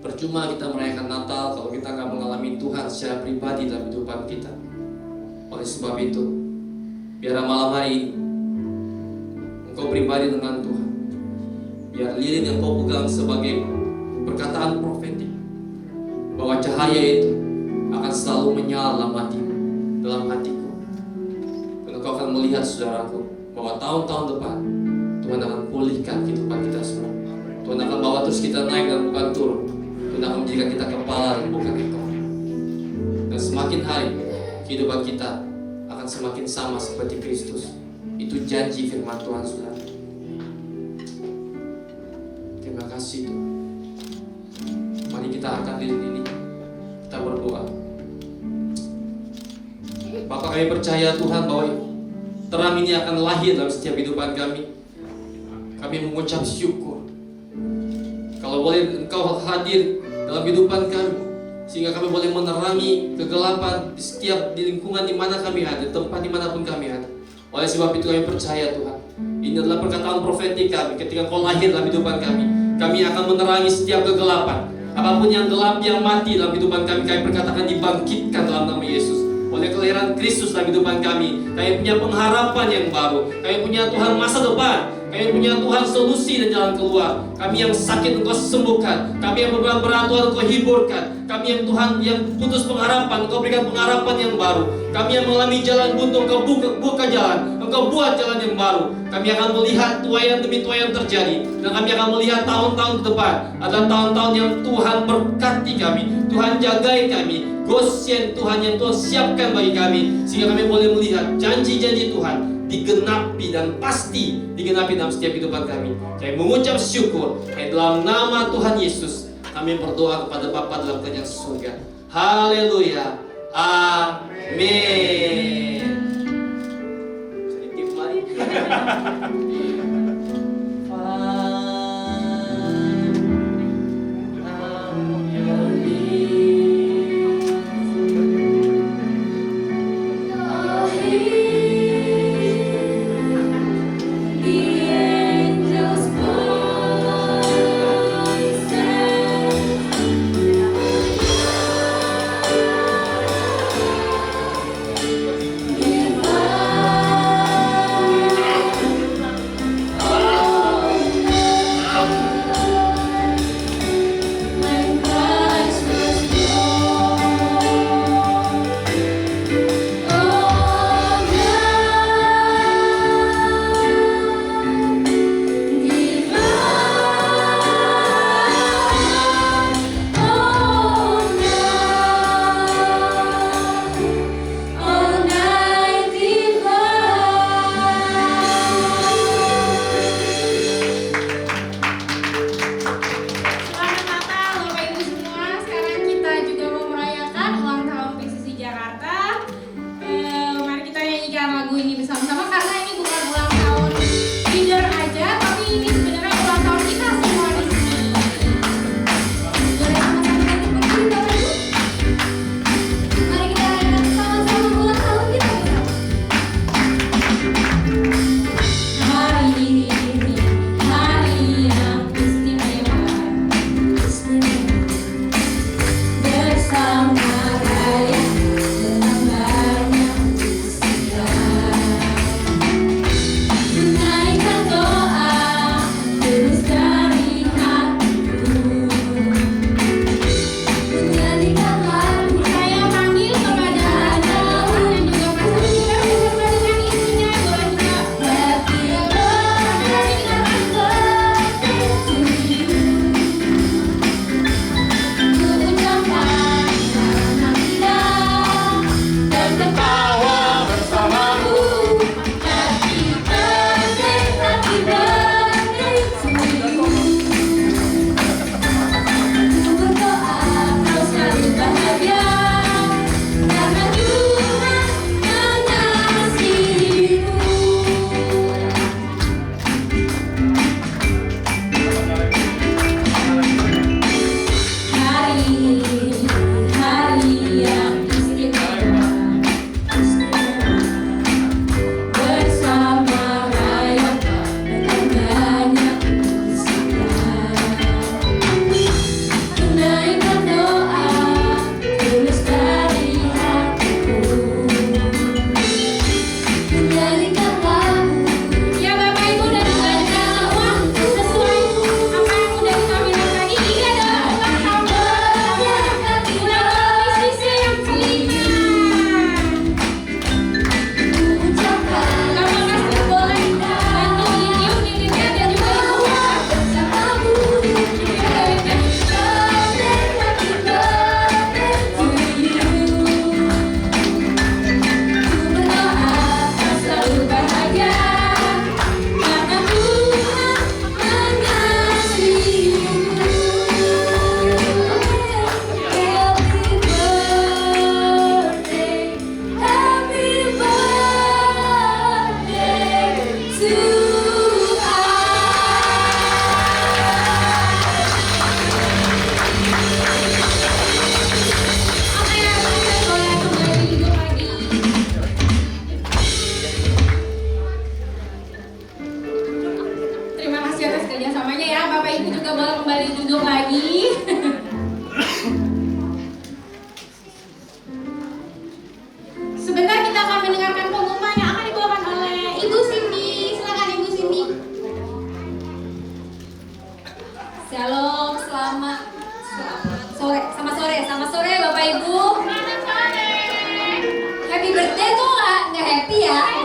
Percuma kita merayakan Natal kalau kita nggak mengalami Tuhan secara pribadi dalam kehidupan kita. Oleh sebab itu, biar malam hari ini engkau pribadi dengan Tuhan. Biar lilin yang kau pegang sebagai perkataan profetik bahwa cahaya itu akan selalu menyala dalam hatiku. Dan engkau akan melihat, saudaraku, bahwa tahun-tahun depan Tuhan akan pulihkan kehidupan kita semua. Tuhan akan bawa terus kita naik dan bukan turun. Tuhan akan menjadikan kita kepala dan bukan ekor. Dan semakin hari kehidupan kita akan semakin sama seperti Kristus. Itu janji firman Tuhan, saudara. Terima kasih Tuhan. Mari kita angkat lilin ini, kita berdoa. Bapak, kami percaya Tuhan bahwa terang ini akan lahir dalam setiap kehidupan kami. Kami mengucap syukur kalau boleh Engkau hadir dalam kehidupan kami, sehingga kami boleh menerangi kegelapan di lingkungan di mana kami ada, tempat dimanapun kami ada. Oleh sebab itu kami percaya Tuhan, ini adalah perkataan profetik kami. Ketika Engkau lahir dalam kehidupan kami akan menerangi setiap kegelapan. Apapun yang gelap, yang mati dalam kehidupan kami perkatakan dibangkitkan dalam nama Yesus. Oleh kelahiran Kristus dalam kehidupan kami punya pengharapan yang baru. Kami punya Tuhan masa depan. Kami punya Tuhan solusi dan jalan keluar. Kami yang sakit Engkau sembuhkan. Kami yang berat Tuhan Engkau hiburkan. Kami yang Tuhan yang putus pengharapan, Engkau berikan pengharapan yang baru. Kami yang mengalami jalan buntu, Engkau buka jalan. Engkau buat jalan yang baru. Kami akan melihat tuaian demi tuaian terjadi. Dan kami akan melihat tahun-tahun ke depan adalah tahun-tahun yang Tuhan berkati kami. Tuhan jagai kami. Gosyen Tuhan yang Tuhan siapkan bagi kami, sehingga kami boleh melihat janji-janji Tuhan digenapi dan pasti digenapi dalam setiap kehidupan kami. Kami mengucap syukur dalam nama Tuhan Yesus. Kami berdoa kepada Bapa dalam kerajaan surga. Haleluya. Amin. Sedikit mari.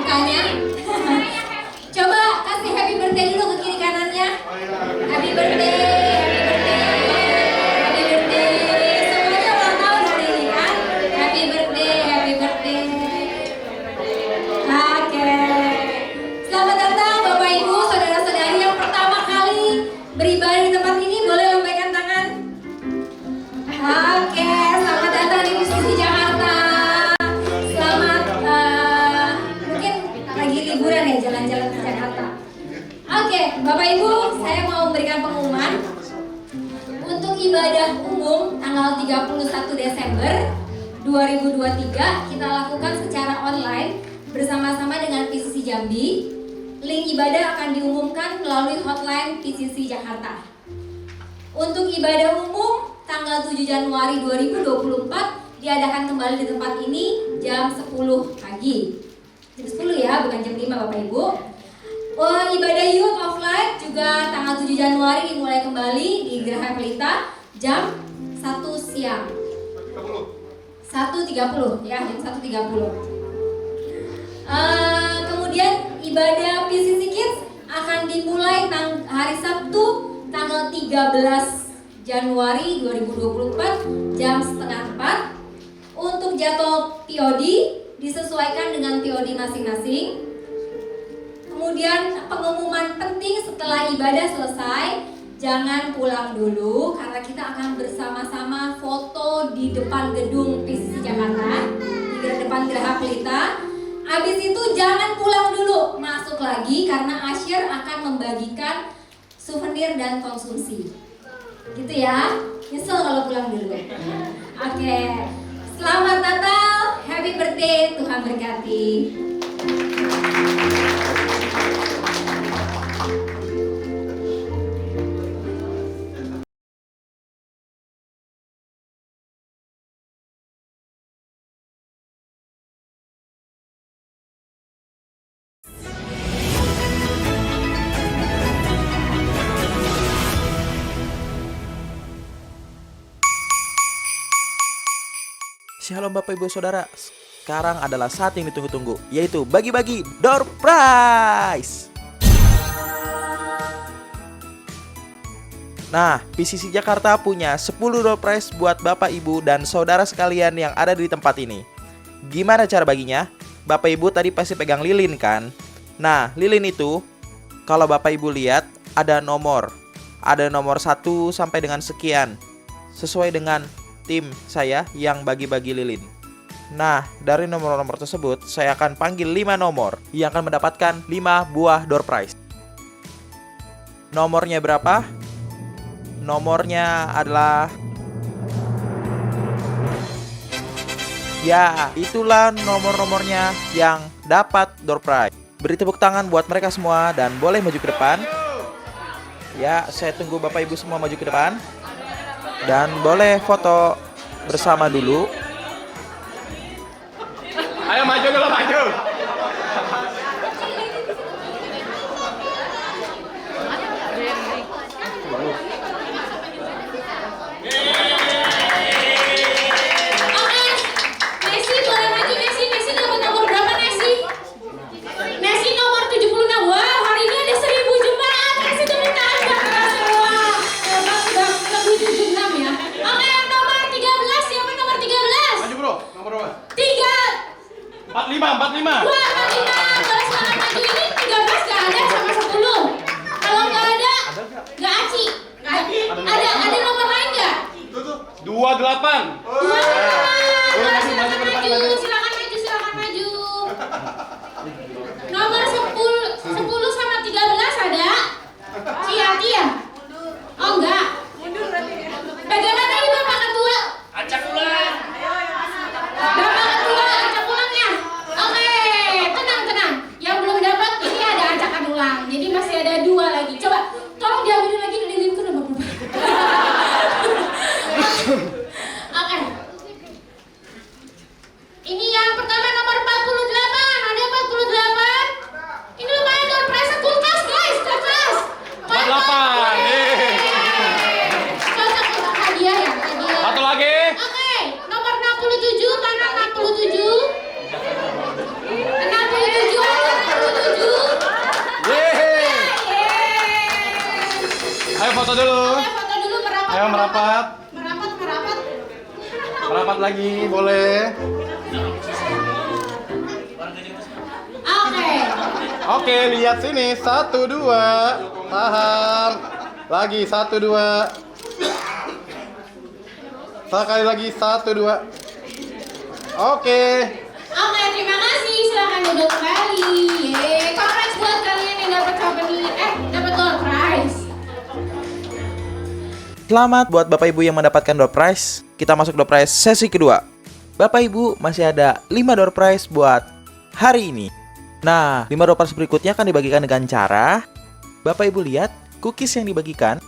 mukanya. Coba kasih happy birthday dulu ke kiri kanannya. Happy birthday, happy birthday, happy birthday. Semuanya ulang tahun hari ini kan? Happy birthday, happy birthday. Oke. Selamat datang Bapak Ibu, saudara-saudari yang pertama kali beribadah di tempat ini. Boleh lambaikan tangan? Oke, selamat datang di PCC Jakarta. Selamat, mungkin lagi liburan ya, jalan-jalan ke Jakarta. Oke, Bapak Ibu, saya mau memberikan pengumuman. Untuk ibadah umum tanggal 31 Desember 2023 kita lakukan secara online bersama-sama dengan PCC Jambi. Link ibadah akan diumumkan melalui hotline PCC Jakarta. Untuk ibadah umum tanggal 7 Januari 2024 diadakan kembali di tempat ini jam 10 pagi. Jam 10 ya, bukan jam 5 Bapak Ibu. Ibadah Youth of Life juga tanggal 7 Januari dimulai kembali di Geraha Pelita jam 1 siang. 1.30 ya, jam 1.30. Kemudian ibadah PCC Kids akan dimulai hari Sabtu tanggal 13 Januari 2024 jam setengah 4. Untuk jadwal POD disesuaikan dengan POD masing-masing. Kemudian pengumuman penting setelah ibadah selesai, jangan pulang dulu karena kita akan bersama-sama foto di depan gedung PCC Jakarta, di depan Geraha Pelita. Habis itu jangan pulang dulu, masuk lagi karena Asyir akan membagikan souvenir dan konsumsi. Gitu ya, nyesel kalau pulang dulu. Oke, selamat Natal, happy birthday, Tuhan berkati. Shalom Bapak Ibu Saudara. Sekarang adalah saat yang ditunggu-tunggu, yaitu bagi-bagi door prize. Nah, PCC Jakarta punya 10 door prize buat Bapak Ibu dan saudara sekalian yang ada di tempat ini. Gimana cara baginya? Bapak Ibu tadi pasti pegang lilin kan? Nah, lilin itu kalau Bapak Ibu lihat ada nomor. Ada nomor 1 sampai dengan sekian. Sesuai dengan tim saya yang bagi-bagi lilin. Nah, dari nomor-nomor tersebut saya akan panggil 5 nomor yang akan mendapatkan 5 buah door prize. Nomornya berapa? Nomornya adalah, ya, itulah nomor-nomornya yang dapat door prize. Beri tepuk tangan buat mereka semua dan boleh maju ke depan. Ya, saya tunggu Bapak Ibu semua maju ke depan. Dan boleh foto bersama dulu. Ayo maju dulu, maju. Messi boleh maju, Messi dapat nomor berapa Messi? Messi nomor 76. Wow, hari ini ada 1000 jemaat. Messi tepuk tangan. Wah, sudah lebih 76 ya. Oke, nomor 13, siapa nomor 13? Maju bro, nomor berapa? 3. 45. Wah, 45. Boleh semangat maju ini 13 gak ada sama 10. Kalau gak ada, gak aci. Ada nomor lain gak? 28. 28. Boleh silakan maju ke depan, maju, maju. silakan maju. Nomor 10 sama 13 ada? Cia. Oh enggak. Pegangan tadi Bapak Ketua. Acak ulang. Bapak Ketua, acak ulang ya. Oke, tenang. Yang belum dapat ini ada acakan ulang. Jadi masih ada 2 lagi. Coba, tolong diambil lagi lilinku nomor berapa? Oke. Ini foto dulu. Oke, foto dulu merapat. Ayo merapat. Merapat. Merapat lagi, boleh. Oke. Oke, lihat sini. 1, 2. Tahan. Lagi 1, 2. Sekali lagi 1, 2. Oke. Oke, terima kasih. Silakan duduk kembali. Yeay, congrats buat kalian yang dapat dapat door prize. Selamat buat Bapak Ibu yang mendapatkan door prize. Kita masuk door prize sesi kedua. Bapak Ibu masih ada 5 door prize buat hari ini. Nah, 5 door prize berikutnya akan dibagikan dengan cara Bapak Ibu lihat cookies yang dibagikan.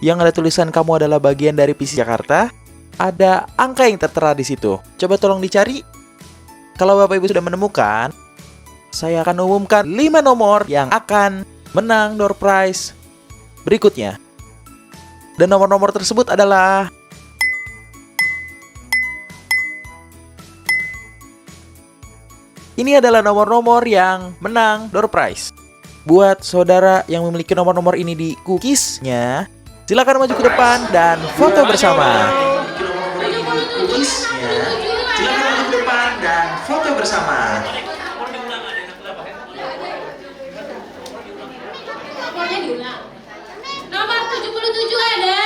Yang ada tulisan kamu adalah bagian dari PC Jakarta. Ada angka yang tertera di situ. Coba tolong dicari. Kalau Bapak Ibu sudah menemukan, saya akan umumkan 5 nomor yang akan menang door prize berikutnya. Dan nomor-nomor tersebut adalah ini adalah nomor-nomor yang menang door prize. Buat saudara yang memiliki nomor-nomor ini di cookiesnya, silakan maju ke depan dan foto bersama. Cookiesnya, silakan maju ke depan dan foto bersama. Nomornya diulang. Nomor 77 ada?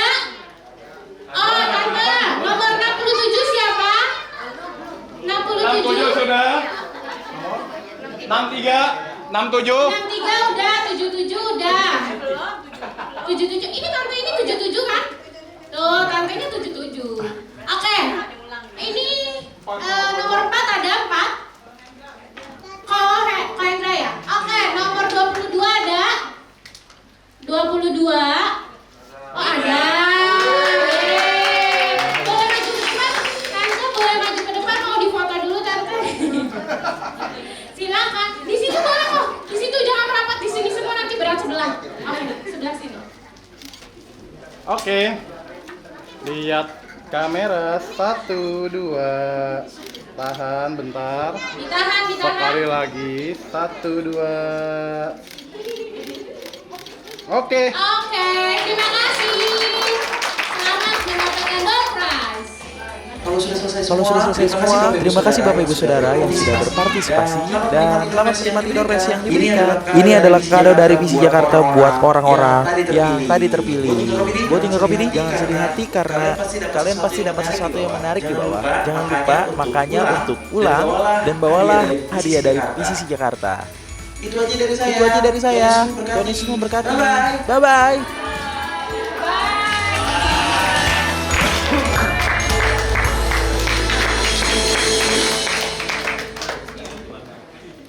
Oh, Tante. Nomor 67 siapa? 67. Sudah. 63, 67. 63 udah, 77 udah. 77. Ini Tante ini 77 kan? Tuh, Tante ini 77. Oke. Ini nomor 4 ada 4. Kok Hendra ya? Oke, nomor 22 ada? 22. Oh, ada. Yeay. Boleh maju ke depan? Tante boleh maju ke depan, mau difoto dulu Tante. Silakan. Di situ boleh kok. Di situ jangan merapat di sini semua nanti berat sebelah. Oke, sebelah sini. Oke. Lihat kamera 1, 2. Tahan bentar. Ditahan. Sekali lagi 1, 2. Oke. Oke, terima kasih. Selamat mendapatkan door prize. Kalau sudah selesai semua, terima kasih Bapak Ibu Saudara yang sudah berpartisipasi dan selamat menikmati door prize yang diberikan. Ini adalah kado dari PC Jakarta buat orang-orang yang tadi terpilih. Buat tinggal kopi jangan sedih hati karena kalian pasti dapat sesuatu yang menarik di bawah. Jangan lupa makanya untuk pulang dan bawalah hadiah dari PC Jakarta. Itu aja dari saya. Tuhan Yesus memberkati. Bye-bye.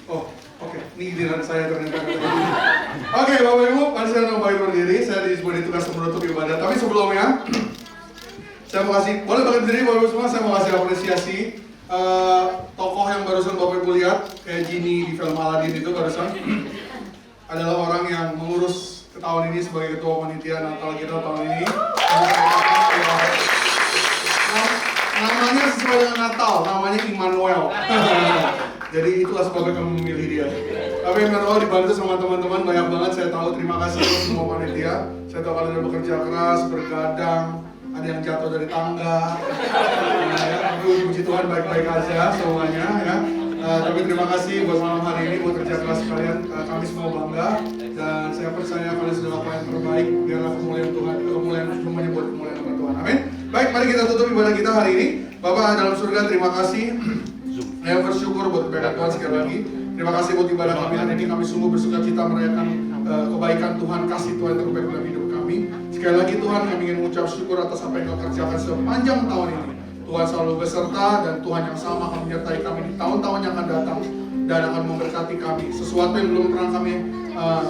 Oh, oke. Ini giliran saya ternyata. Oke, Bapak Ibu, mari saya nambahin berdiri. Saya disebut tugas menutup ibadah. Tapi sebelumnya, saya mau kasih, boleh bagi berdiri Bapak Ibu semua, saya mau kasih apresiasi. Tokoh yang barusan Bapak Ibu lihat, kayak Genie di film Aladdin itu barusan adalah orang yang mengurus tahun ini sebagai ketua panitia Natal kita tahun ini. Namanya sesuai dengan Natal, namanya Immanuel. Jadi itulah sebabnya kami memilih dia. Tapi Immanuel dibantu sama teman-teman banyak banget. Saya tahu, terima kasih untuk semua panitia. Saya tahu kalian udah bekerja keras, bergadang, ada yang jatuh dari tangga. Tapi puji Tuhan baik-baik aja semuanya ya. Tapi terima kasih buat malam hari ini, buat kerja keras kalian. Kami semua bangga dan saya percaya kalian sudah lakukan yang terbaik. Biarlah kemuliaan Tuhan, kemuliaan semuanya buat kemuliaan nama Tuhan. Amin. Baik, mari kita tutup ibadah kita hari ini. Bapak dalam surga, terima kasih. Saya bersyukur buat kebaikan Tuhan sekali lagi. Terima kasih buat ibadah kami hari ini. Kami sungguh bersuka cita merayakan kebaikan Tuhan, kasih Tuhan terbaik dalam hidup kami. Sekali lagi Tuhan, kami ingin mengucap syukur atas apa yang Kau kerjakan sepanjang tahun ini. Tuhan selalu beserta dan Tuhan yang sama akan menyertai kami di tahun-tahun yang akan datang dan akan memberkati kami. Sesuatu yang belum pernah kami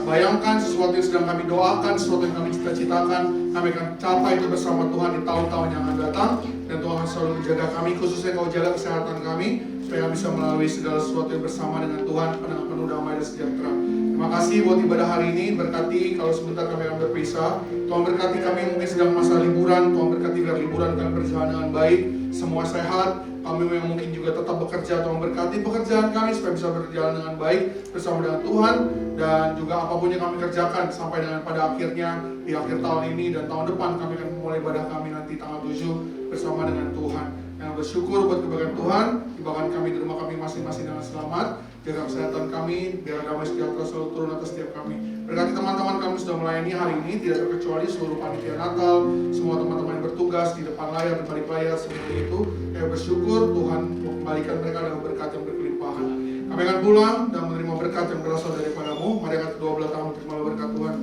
bayangkan, sesuatu yang sedang kami doakan, sesuatu yang kami cita-citakan, kami akan capai itu bersama Tuhan di tahun-tahun yang akan datang. Dan Tuhan selalu menjaga kami, khususnya Kau jaga kesehatan kami, supaya kami bisa melalui segala sesuatu yang bersama dengan Tuhan dengan penuh damai dan sejahtera. Terima kasih buat ibadah hari ini, berkati kalau sebentar kami akan berpisah. Tuhan berkati kami mungkin sedang masa liburan, Tuhan berkati biar liburan kami berjalan dengan baik, semua sehat. Kami yang mungkin juga tetap bekerja, Tuhan berkati pekerjaan kami supaya bisa berjalan dengan baik bersama dengan Tuhan. Dan juga apapun yang kami kerjakan sampai dengan pada akhirnya di akhir tahun ini dan tahun depan kami akan memulai ibadah kami nanti tanggal 7 bersama dengan Tuhan. Yang bersyukur buat keberkatan Tuhan, tibakan kami di rumah kami masing-masing dengan selamat, jaga kesehatan kami, biar damai sejahtera selalu turun atas setiap kami. Berkati teman-teman kami sudah melayani hari ini, tidak terkecuali seluruh panitia Natal, semua teman-teman yang bertugas di depan layar, di balik layar, seperti itu. Yang bersyukur Tuhan mengembalikan mereka dengan berkat yang berkelimpahan. Kami akan pulang dan menerima berkat yang berasal daripadamu. Mari angkat kedua belah tangan terima berkat Tuhan.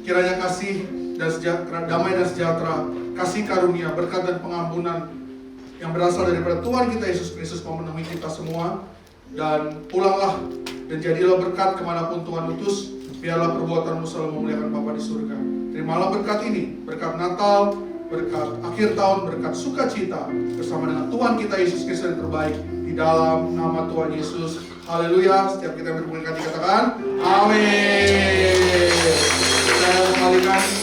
Kiranya kasih dan sejahtera, damai dan sejahtera, kasih karunia, berkat dan pengampunan yang berasal daripada Tuhan kita Yesus Kristus memenuhi kita semua. Dan pulanglah dan jadilah berkat kemanapun Tuhan utus. Biarlah perbuatanmu selalu memuliakan Bapa di surga. Terimalah berkat ini, berkat Natal, berkat akhir tahun, berkat sukacita bersama dengan Tuhan kita Yesus Kristus yang terbaik di dalam nama Tuhan Yesus. Haleluya. Setiap kita yang berkati katakan amin. Saya kembalikan